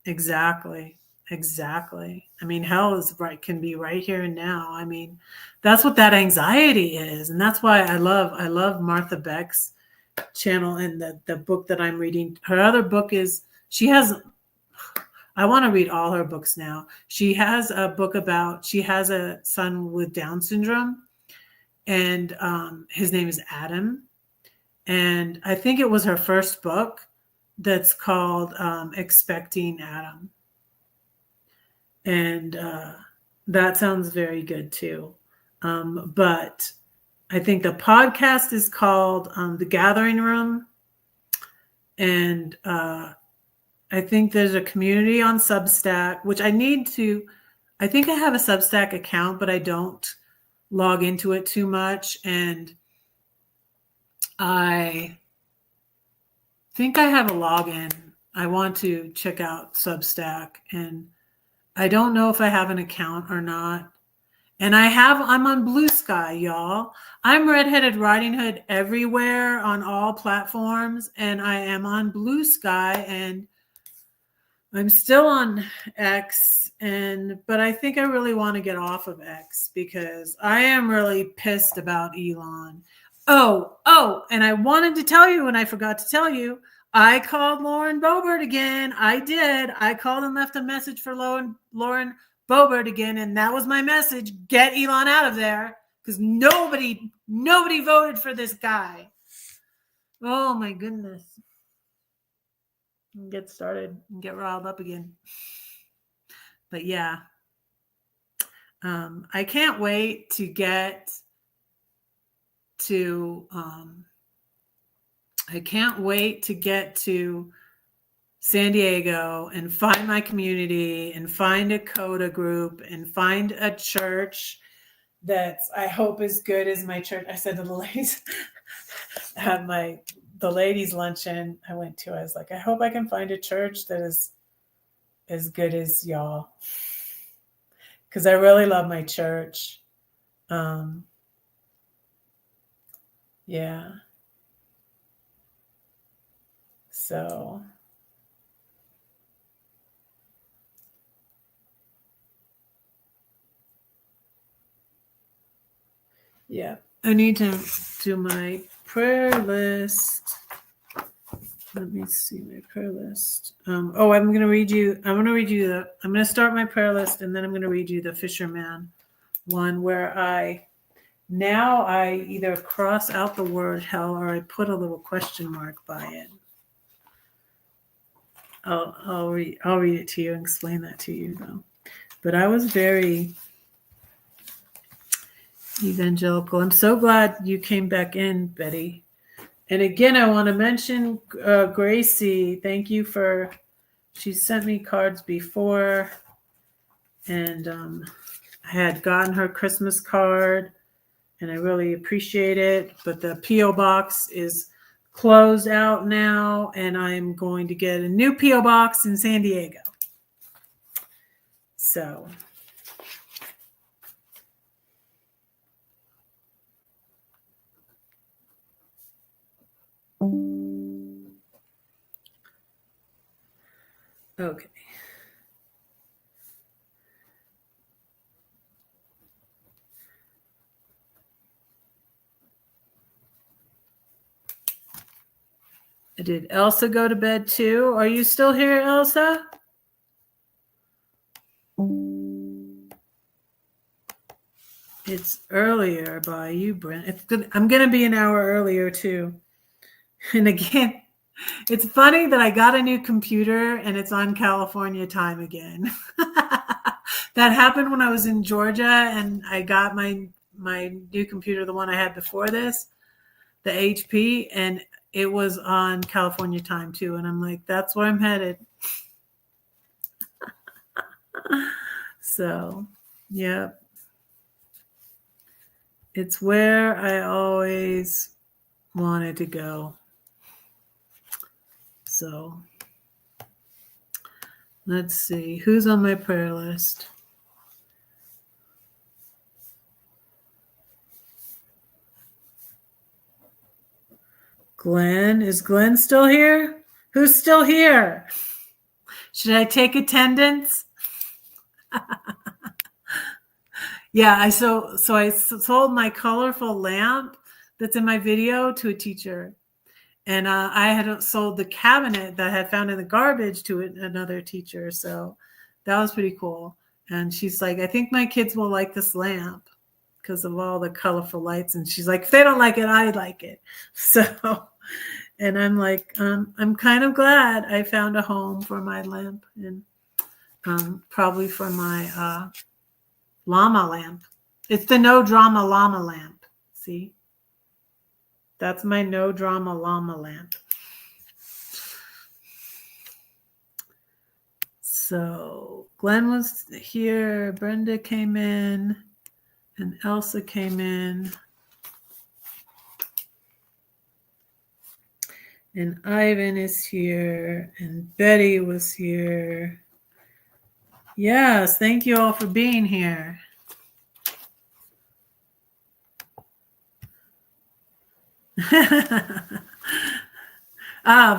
exactly. Exactly. I mean, hell can be right here and now. I mean, that's what that anxiety is. And that's why I love Martha Beck's channel, and the book that I'm reading. Her other book is, I want to read all her books now. She has a book she has a son with Down syndrome, and his name is Adam. And I think it was her first book that's called Expecting Adam. And that sounds very good too. But I think the podcast is called The Gathering Room. And I think there's a community on Substack, which I think I have a Substack account, but I don't log into it too much. And I think I have a login. I want to check out Substack, and I don't know if I have an account or not. And I'm on Blue Sky, y'all. I'm Redheaded Riding Hood everywhere on all platforms, and I am on Blue Sky, and I'm still on X, but I think I really want to get off of X, because I am really pissed about Elon. Oh, and I wanted to tell you, and I forgot to tell you, I called Lauren Boebert again. I did. I called and left a message for Lauren Boebert again, and that was my message: get Elon out of there, because nobody voted for this guy. Oh my goodness. Get started and get riled up again. But yeah, I can't wait to get to San Diego and find my community and find a CODA group and find a church that's, I hope, as good as my church. I said to the ladies at the ladies' luncheon I went to, I was like, I hope I can find a church that is as good as y'all, because I really love my church. Yeah. So yeah, I need to do my prayer list. Let me see my prayer list. I'm going to read you. I'm going to start my prayer list, and then I'm going to read you the Fisherman one, where I either cross out the word hell or I put a little question mark by it. I'll read it to you and explain that to you, though. But I was very evangelical. I'm so glad you came back in, Betty. And again, I want to mention Gracie. Thank you she sent me cards before, and I had gotten her Christmas card, and I really appreciate it. But the P.O. box is closed out now, and I'm going to get a new P.O. box in San Diego. So okay. Did Elsa go to bed too? Are you still here, Elsa? It's earlier by you, Brent. It's good. I'm going to be an hour earlier too. And again, it's funny that I got a new computer and it's on California time again. That happened when I was in Georgia and I got my new computer, the one I had before this, the HP, and it was on California time too. And I'm like, that's where I'm headed. So, yeah. It's where I always wanted to go. So, let's see. Who's on my prayer list? Glenn. Is Glenn still here? Who's still here? Should I take attendance? Yeah, I sold my colorful lamp that's in my video to a teacher. And I had sold the cabinet that I had found in the garbage to another teacher. So that was pretty cool. And she's like, I think my kids will like this lamp because of all the colorful lights. And she's like, if they don't like it, I like it. So, and I'm like, I'm kind of glad I found a home for my lamp and probably for my llama lamp. It's the no drama llama lamp. See? That's my no drama llama lamp. So Glenn was here, Brenda came in, and Elsa came in. And Ivan is here, and Betty was here. Yes, thank you all for being here.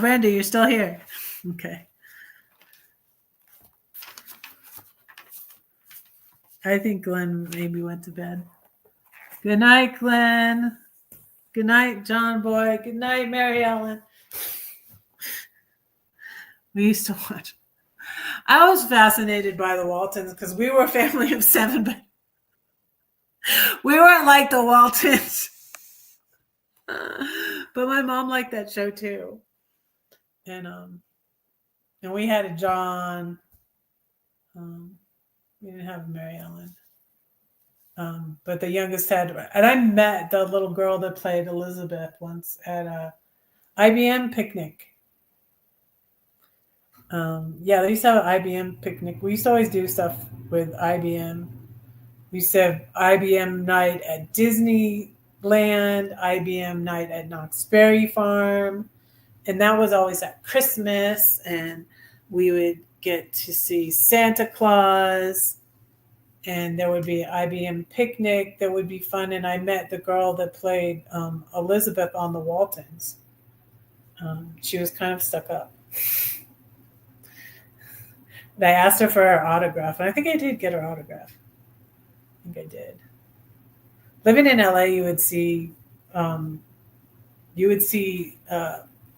Brenda, you're still here. Okay. I think Glenn maybe went to bed. Good night, Glenn. Good night, John Boy. Good night, Mary Ellen. We used to watch. I was fascinated by the Waltons because we were a family of 7, but we weren't like the Waltons. But my mom liked that show too. And we had a John. We didn't have Mary Ellen. But the youngest had, and I met the little girl that played Elizabeth once at a IBM picnic. Yeah, they used to have an IBM picnic. We used to always do stuff with IBM. We used to have IBM night at Disneyland, IBM night at Knott's Berry Farm. And that was always at Christmas. And we would get to see Santa Claus. And there would be an IBM picnic that would be fun. And I met the girl that played Elizabeth on the Waltons. She was kind of stuck up. And I asked her for her autograph. And I think I did get her autograph. I think I did. Living in LA, you would see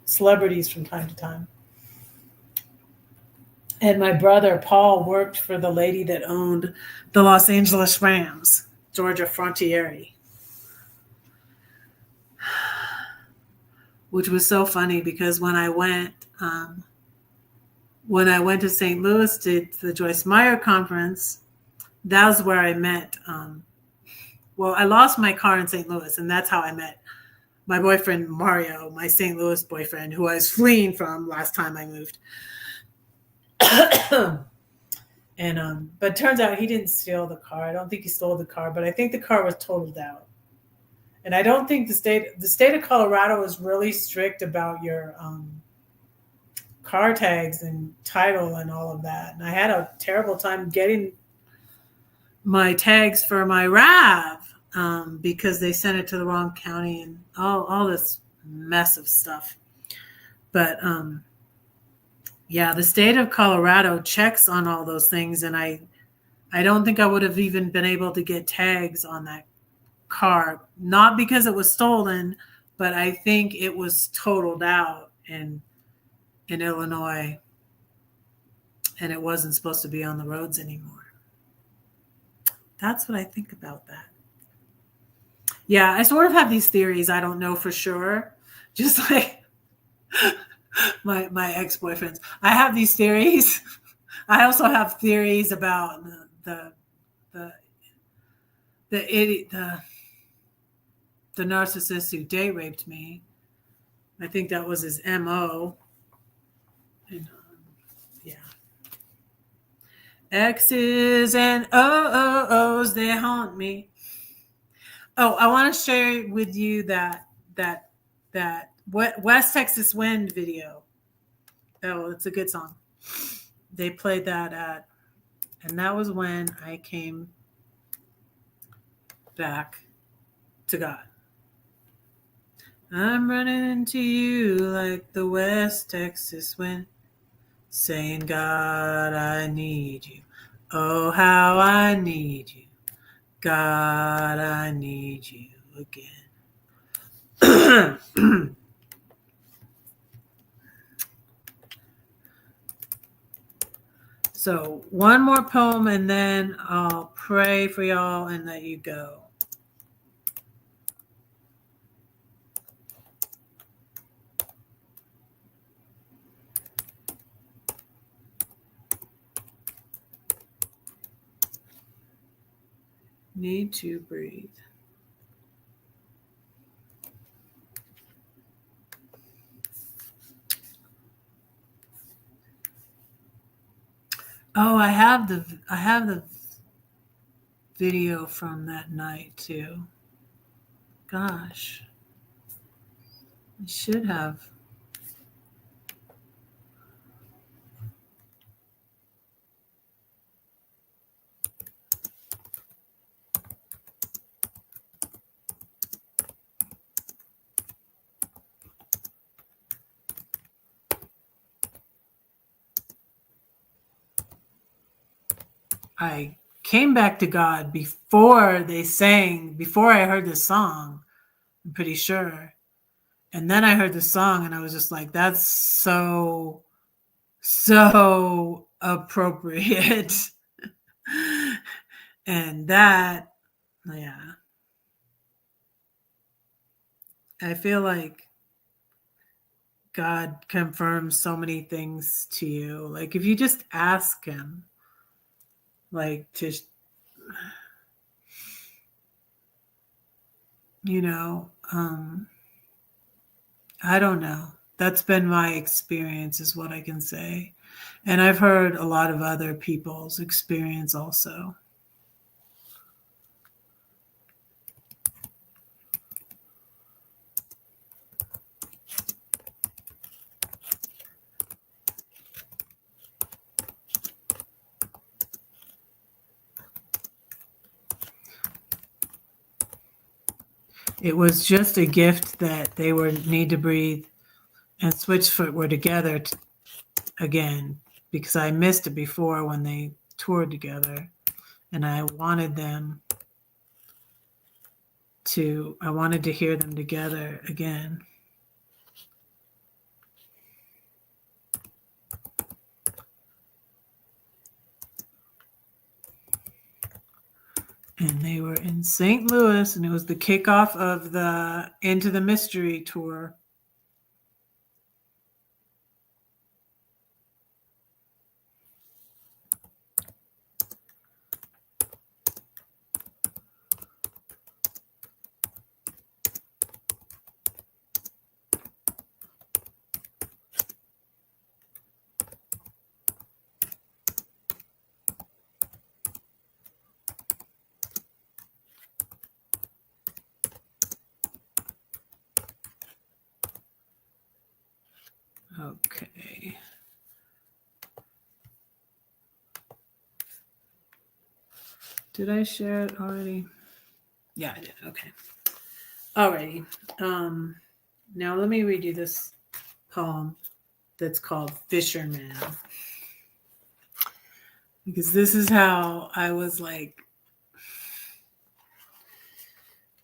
celebrities from time to time. And my brother, Paul, worked for the lady that owned the Los Angeles Rams, Georgia Frontiere. Which was so funny because when I went to St. Louis to the Joyce Meyer conference, that was where I met. I lost my car in St. Louis, and that's how I met my boyfriend, Mario, my St. Louis boyfriend, who I was fleeing from last time I moved. And but it turns out he didn't steal the car. I don't think he stole the car, but I think the car was totaled out. And I don't think the state of Colorado is really strict about your car tags and title and all of that. And I had a terrible time getting my tags for my RAV because they sent it to the wrong county and all this mess of stuff. But yeah, the state of Colorado checks on all those things, and I don't think I would have even been able to get tags on that car, not because it was stolen, but I think it was totaled out in Illinois, and it wasn't supposed to be on the roads anymore. That's what I think about that. Yeah, I sort of have these theories. I don't know for sure. Just like my ex-boyfriends. I have these theories. I also have theories about the the the idiot the narcissist who date raped me. I think that was his MO. And, yeah. X's and O's, they haunt me. Oh, I want to share with you that West Texas Wind video. Oh, it's a good song. They played that and that was when I came back to God. I'm running to you like the West Texas wind, saying, God, I need you. Oh, how I need you. God, I need you again. So, one more poem and then I'll pray for y'all and let you go. Need to breathe. Oh, I have the video from that night too. Gosh. I should have. I came back to God before I heard the song, I'm pretty sure. And then I heard the song and I was just like, that's so appropriate. And that, yeah. I feel like God confirms so many things to you. Like if you just ask him, like to, you know, I don't know. That's been my experience, is what I can say. And I've heard a lot of other people's experience also. It was just a gift that they were Need to Breathe and Switchfoot were together again, because I missed it before when they toured together, and I wanted to hear them together again. And they were in St. Louis, and it was the kickoff of the Into the Mystery tour. Okay. Did I share it already? Yeah, I did. Okay. Alrighty. Now let me read you this poem that's called Fisherman. Because this is how I was like,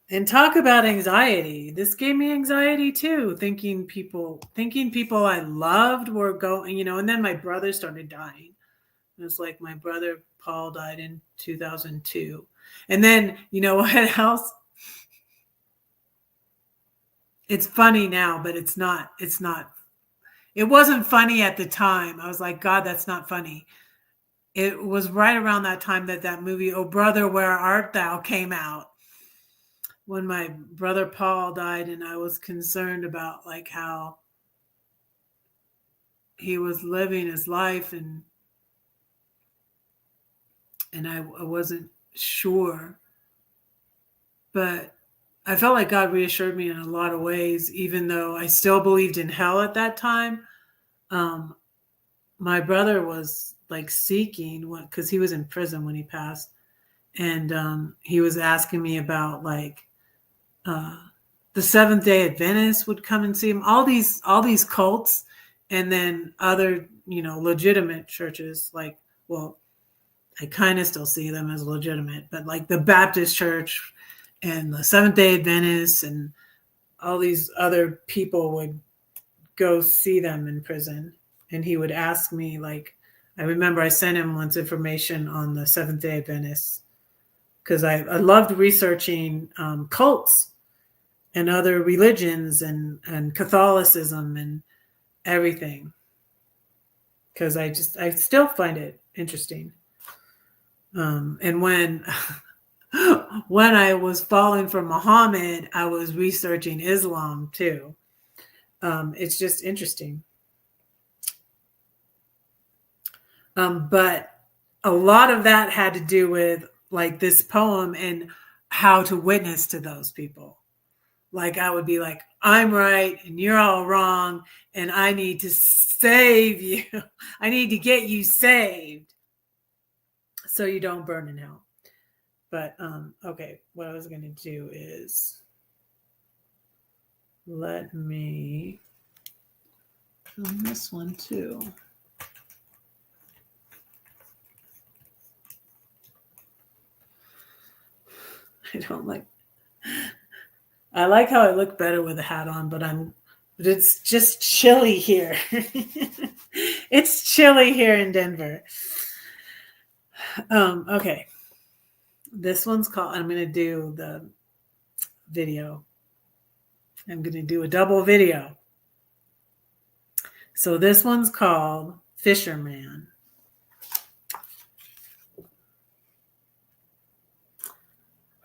And talk about anxiety. This gave me anxiety too, thinking people I loved were going, and then my brother started dying. It was like my brother Paul died in 2002. And then, you know what else? It's funny now, but it's not. It wasn't funny at the time. I was like, God, that's not funny. It was right around that time that movie, Oh Brother, Where Art Thou, came out, when my brother Paul died, and I was concerned about like how he was living his life, and I wasn't sure, but I felt like God reassured me in a lot of ways, even though I still believed in hell at that time. Um, my brother was like seeking, because he was in prison when he passed, and he was asking me about like uh, the Seventh Day Adventists would come and see him. All these cults, and then other legitimate churches. Like, well, I kind of still see them as legitimate, but like the Baptist Church and the Seventh Day Adventists and all these other people would go see them in prison, and he would ask me like. I remember I sent him once information on the Seventh Day Adventists because I loved researching cults and other religions and Catholicism and everything, because I still find it interesting. And when I was falling for Muhammad, I was researching Islam too. It's just interesting. But a lot of that had to do with like this poem and how to witness to those people. Like I would be like, I'm right and you're all wrong, and I need to save you. I need to get you saved so you don't burn in hell. But okay, what I was going to do is let me film this one too. I don't like. I like how I look better with a hat on, but it's just chilly here. It's chilly here in Denver. Okay. This one's called, I'm going to do the video. I'm going to do a double video. So this one's called Fisherman.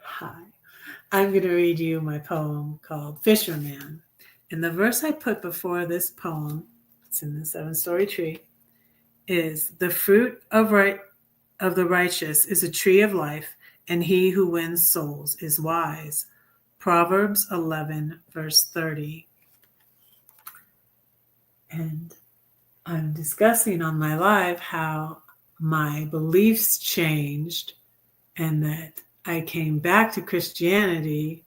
Hi. I'm going to read you my poem called Fisherman. And the verse I put before this poem, it's in the 7-story tree, is the fruit of the righteous is a tree of life, and he who wins souls is wise. Proverbs 11, verse 30. And I'm discussing on my live how my beliefs changed and that I came back to Christianity,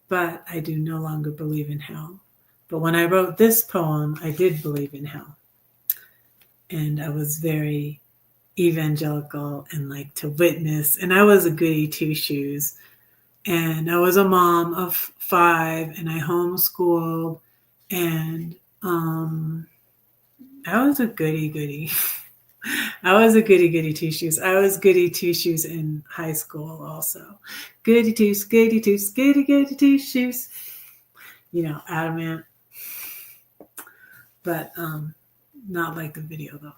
but I do no longer believe in hell. But when I wrote this poem, I did believe in hell. And I was very evangelical and like to witness. And I was a goody two shoes. And I was a mom of 5, and I homeschooled, and I was a goody. I was a goody two shoes. I was goody two shoes in high school also. Goody two shoes. Adamant. But not like the video though.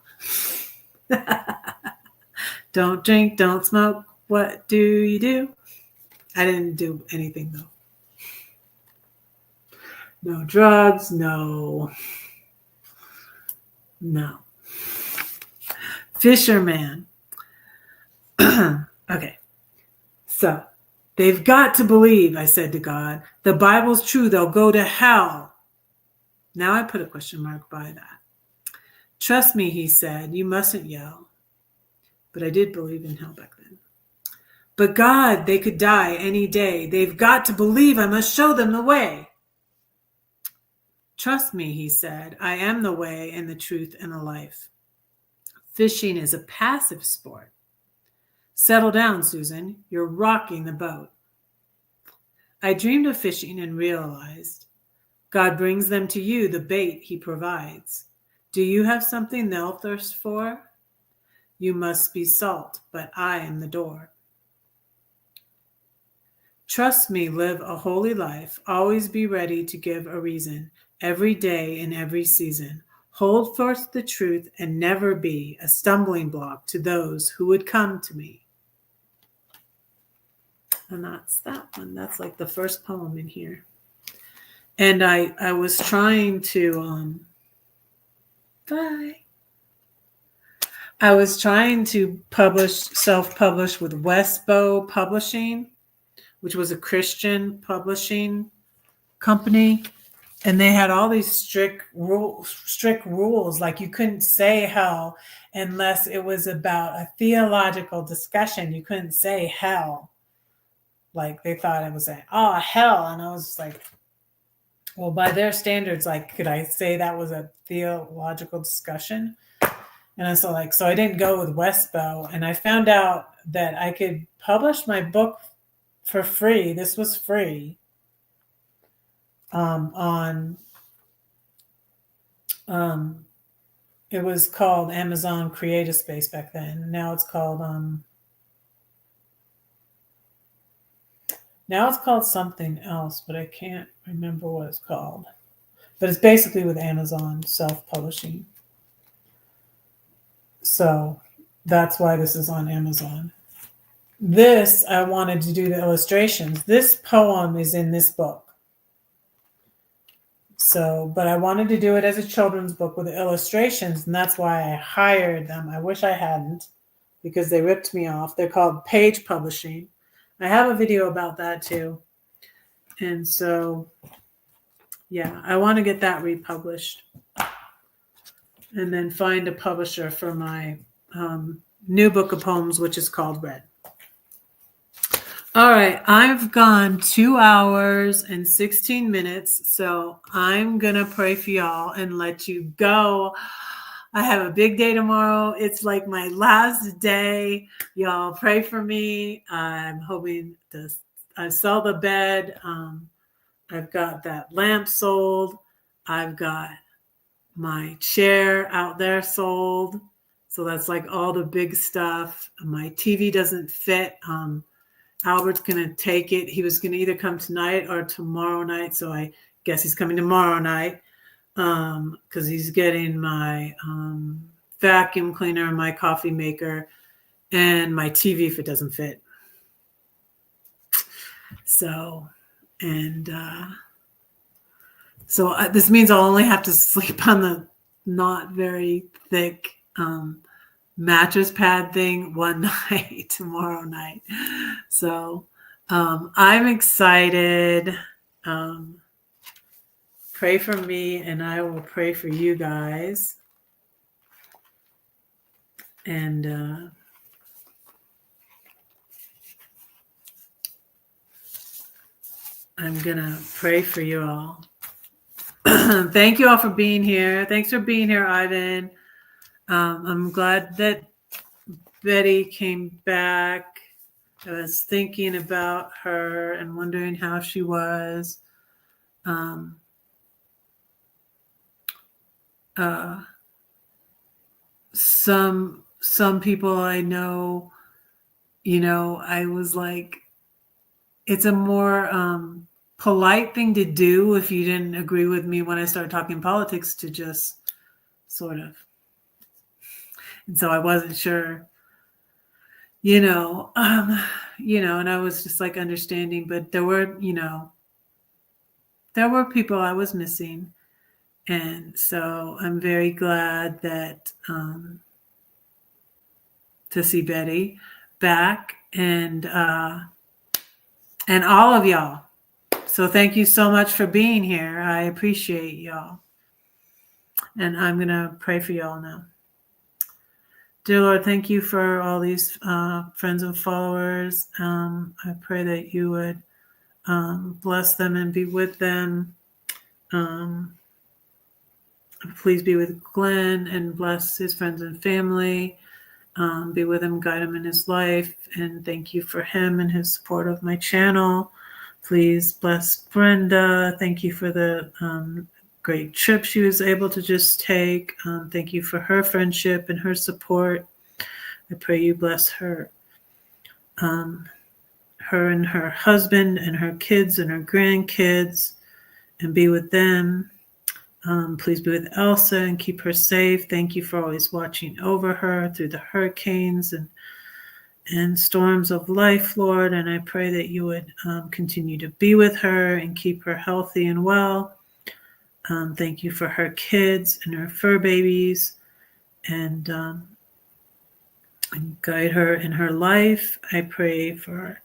Don't drink, don't smoke. What do you do? I didn't do anything though. No drugs, no. Fisherman. Okay. So, they've got to believe, I said to God. The Bible's true, they'll go to hell. Now I put a question mark by that. Trust me, he said, you mustn't yell. But I did believe in hell back then. But God, they could die any day. They've got to believe I must show them the way. Trust me, he said, I am the way and the truth and the life. Fishing is a passive sport. Settle down, Susan. You're rocking the boat. I dreamed of fishing and realized God brings them to you, the bait he provides. Do you have something they'll thirst for? You must be salt, but I am the door. Trust me, live a holy life. Always be ready to give a reason, every day in every season. Hold forth the truth and never be a stumbling block to those who would come to me. And that's that one. That's like the first poem in here. And I was trying to I was trying to self-publish with Westbow Publishing, which was a Christian publishing company. And they had all these strict rules, like you couldn't say hell unless it was about a theological discussion. You couldn't say hell. Like they thought I was saying, oh, hell. And I was like, well, by their standards, like, could I say that was a theological discussion? And I was like, so I didn't go with Westbow. And I found out that I could publish my book for free. This was free. It was called Amazon Creative Space back then. Now it's called something else, but I can't remember what it's called. But it's basically with Amazon self-publishing. So that's why this is on Amazon. This, I wanted to do the illustrations. This poem is in this book. So, but I wanted to do it as a children's book with the illustrations, and that's why I hired them. I wish I hadn't, because they ripped me off. They're called Page Publishing. I have a video about that too. And so, yeah, I want to get that republished and then find a publisher for my new book of poems, which is called Red. All right, I've gone 2 hours and 16 minutes, so I'm going to pray for y'all and let you go. I have a big day tomorrow. It's like my last day. Y'all pray for me. I'm hoping I sell the bed. I've got that lamp sold. I've got my chair out there sold. So that's like all the big stuff. My TV doesn't fit. Albert's going to take it. He was going to either come tonight or tomorrow night. So I guess he's coming tomorrow night because he's getting my vacuum cleaner, my coffee maker, and my TV if it doesn't fit. So, this means I'll only have to sleep on the not very thick mattress pad thing one night, tomorrow night. So I'm excited. Pray for me and I will pray for you guys. And I'm going to pray for you all. Thank you all for being here. Thanks for being here, Ivan. I'm glad that Betty came back. I was thinking about her and wondering how she was. Some people I know, I was like, it's a more polite thing to do if you didn't agree with me when I started talking politics to just sort of. And so I wasn't sure, and I was just like understanding, but there were people I was missing. And so I'm very glad that to see Betty back and all of y'all. So thank you so much for being here. I appreciate y'all. And I'm going to pray for y'all now. Dear Lord, thank you for all these friends and followers. I pray that you would bless them and be with them. Please be with Glenn and bless his friends and family. Be with him, guide him in his life. And thank you for him and his support of my channel. Please bless Brenda. Thank you for the great trip she was able to just take. Thank you for her friendship and her support. I pray you bless her. Her and her husband and her kids and her grandkids, and be with them. Please be with Elsa and keep her safe. Thank you for always watching over her through the hurricanes and storms of life, Lord. And I pray that you would continue to be with her and keep her healthy and well. Thank you for her kids and her fur babies, and guide her in her life. I pray for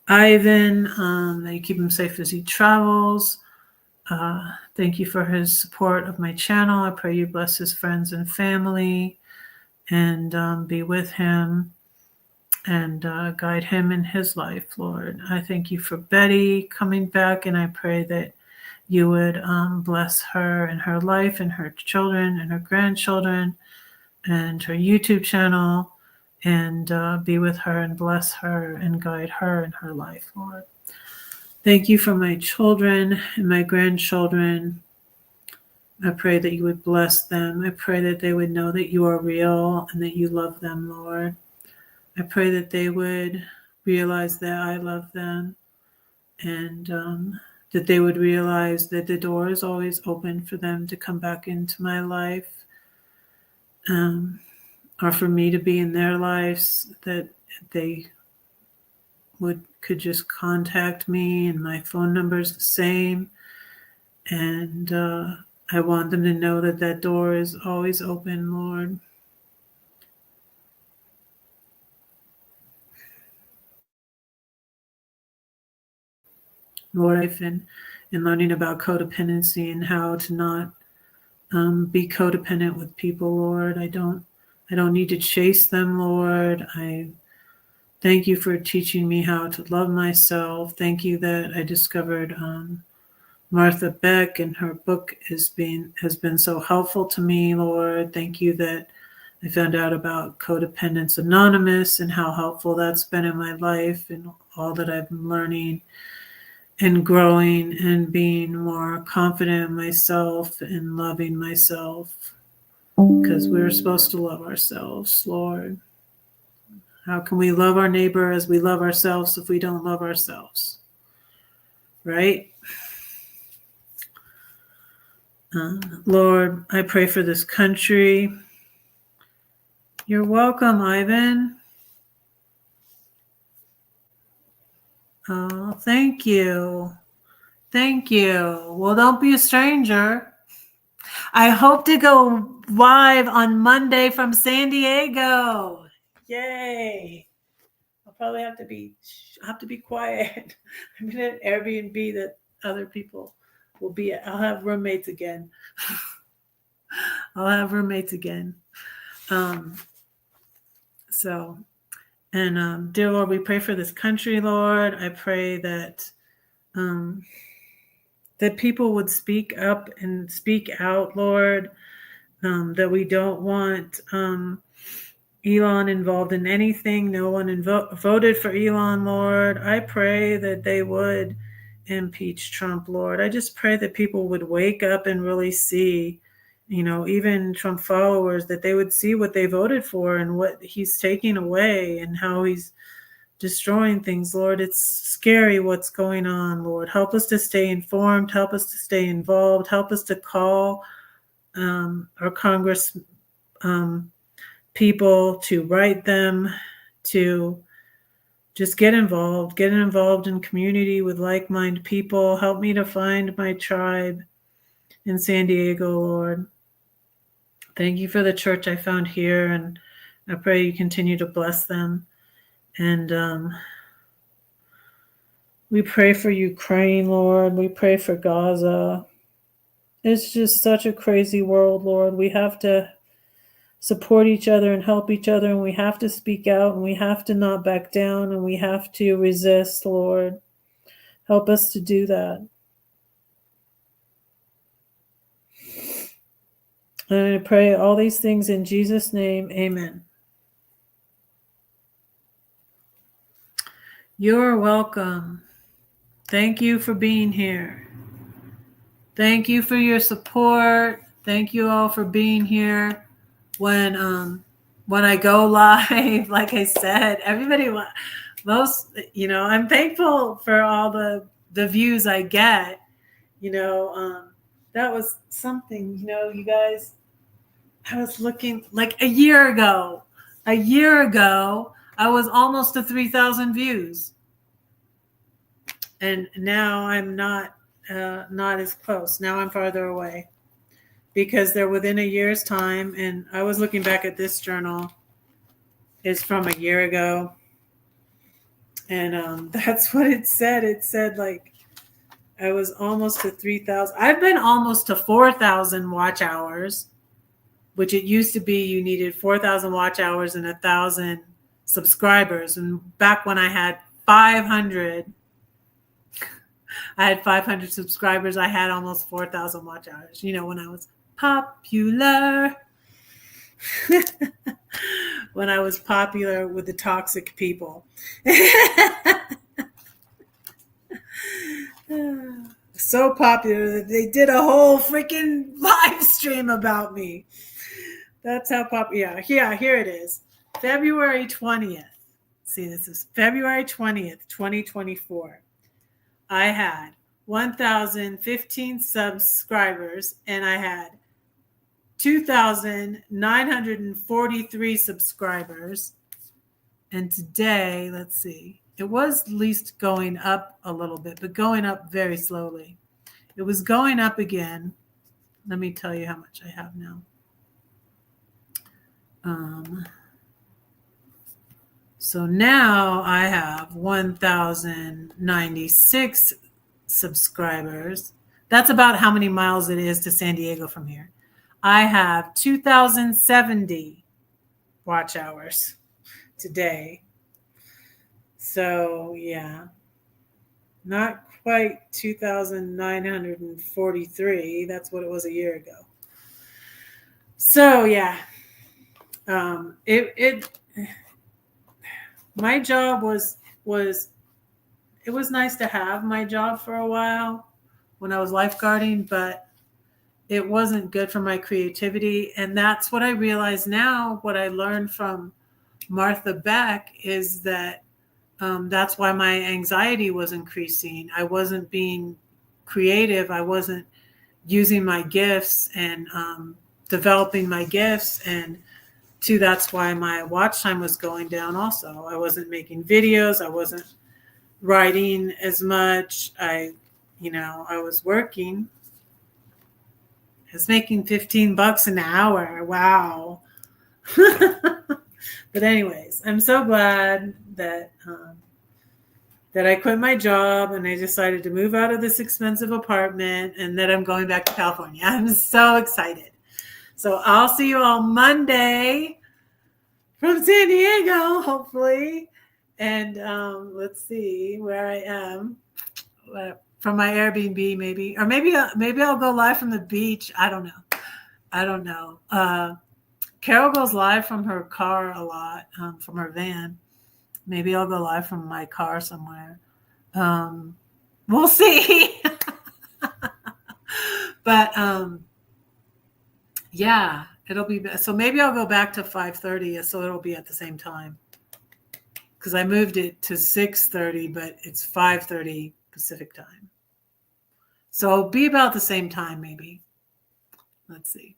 Ivan, that you keep him safe as he travels. Thank you for his support of my channel. I pray you bless his friends and family and be with him and guide him in his life, Lord. I thank you for Betty coming back, and I pray that you would bless her and her life and her children and her grandchildren and her YouTube channel, and be with her and bless her and guide her in her life, Lord. Thank you for my children and my grandchildren. I pray that you would bless them. I pray that they would know that you are real and that you love them, Lord. I pray that they would realize that I love them, and that they would realize that the door is always open for them to come back into my life, or for me to be in their lives, that they could just contact me, and my phone number is the same. And I want them to know that that door is always open, Lord. Lord, I've been in learning about codependency and how to not be codependent with people, Lord. I don't need to chase them, Lord. I thank you for teaching me how to love myself. Thank you that I discovered Martha Beck, and her book has been so helpful to me, Lord. Thank you that I found out about Codependence Anonymous and how helpful that's been in my life, and all that I've been learning and growing and being more confident in myself and loving myself, because we're supposed to love ourselves, Lord. How can we love our neighbor as we love ourselves if we don't love ourselves? Right? Lord, I pray for this country. You're welcome, Ivan. Oh, thank you. Thank you. Well, don't be a stranger. I hope to go live on Monday from San Diego. Yay. I'll probably have to be quiet. I'm going to Airbnb that other people will be at. I'll have roommates again. Dear Lord, we pray for this country, Lord. I pray that that people would speak up and speak out, Lord, that we don't want Elon involved in anything. No one voted for Elon, Lord. I pray that they would impeach Trump, Lord. I just pray that people would wake up and really see, even Trump followers, that they would see what they voted for and what he's taking away and how he's destroying things, Lord. It's scary what's going on, Lord. Help us to stay informed. Help us to stay involved. Help us to call our Congress people, to write them, to just get involved in community with like-minded people. Help me to find my tribe in San Diego, Lord. Thank you for the church I found here, and I pray you continue to bless them. And we pray for Ukraine, Lord. We pray for Gaza. It's just such a crazy world, Lord. We have to support each other and help each other, and we have to speak out, and we have to not back down, and we have to resist, Lord. Help us to do that. And I pray all these things in Jesus' name. Amen. You're welcome. Thank you for being here. Thank you for your support. Thank you all for being here. When I go live, like I said, everybody, I'm thankful for all the views I get. That was something, you guys. I was looking like a year ago. A year ago, I was almost to 3,000 views, and now I'm not as close. Now I'm farther away because they're within a year's time. And I was looking back at this journal; it's from a year ago, and that's what it said. It said like I was almost to 3,000. I've been almost to 4,000 watch hours, which it used to be you needed 4,000 watch hours and 1,000 subscribers. And back when I had 500 subscribers, I had almost 4,000 watch hours, when I was popular. When I was popular with the toxic people. So popular that they did a whole freaking live stream about me. That's how popular. Yeah, here it is. February 20th. See, this is February 20th, 2024. I had 1,015 subscribers, and I had 2,943 subscribers. And today, let's see, it was at least going up a little bit, but going up very slowly. It was going up again. Let me tell you how much I have now. So now I have 1,096 subscribers. That's about how many miles it is to San Diego from here. I have 2,070 watch hours today. So yeah, not quite 2,943. That's what it was a year ago. So yeah, my job was it was nice to have my job for a while when I was lifeguarding, but it wasn't good for my creativity. And that's what I realize now. What I learned from Martha Beck is that that's why my anxiety was increasing. I wasn't being creative. I wasn't using my gifts and developing my gifts. And that's why my watch time was going down also. I wasn't making videos. I wasn't writing as much. I was working. I was making $15 an hour. Wow. But anyways, I'm so glad that I quit my job and I decided to move out of this expensive apartment and that I'm going back to California. I'm so excited. So I'll see you all Monday from San Diego, hopefully. And let's see where I am. From my Airbnb, maybe. Or maybe I'll go live from the beach. I don't know. Carol goes live from her car a lot, from her van. Maybe I'll go live from my car somewhere. We'll see. But yeah, it'll be so. Maybe I'll go back to 5:30, so it'll be at the same time. Because I moved it to 6:30, but it's 5:30 Pacific time. So it'll be about the same time, maybe. Let's see.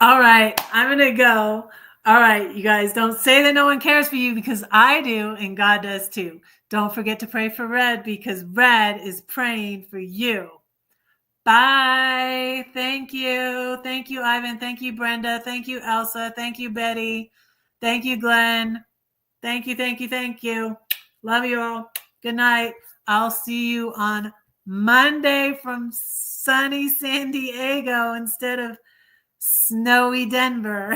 All right, I'm going to go. All right, you guys, don't say that no one cares for you, because I do, and God does too. Don't forget to pray for Red, because Red is praying for you. Bye. Thank you. Thank you, Ivan. Thank you, Brenda. Thank you, Elsa. Thank you, Betty. Thank you, Glenn. Thank you. Thank you. Thank you. Love you all. Good night. I'll see you on Monday from sunny San Diego instead of snowy Denver.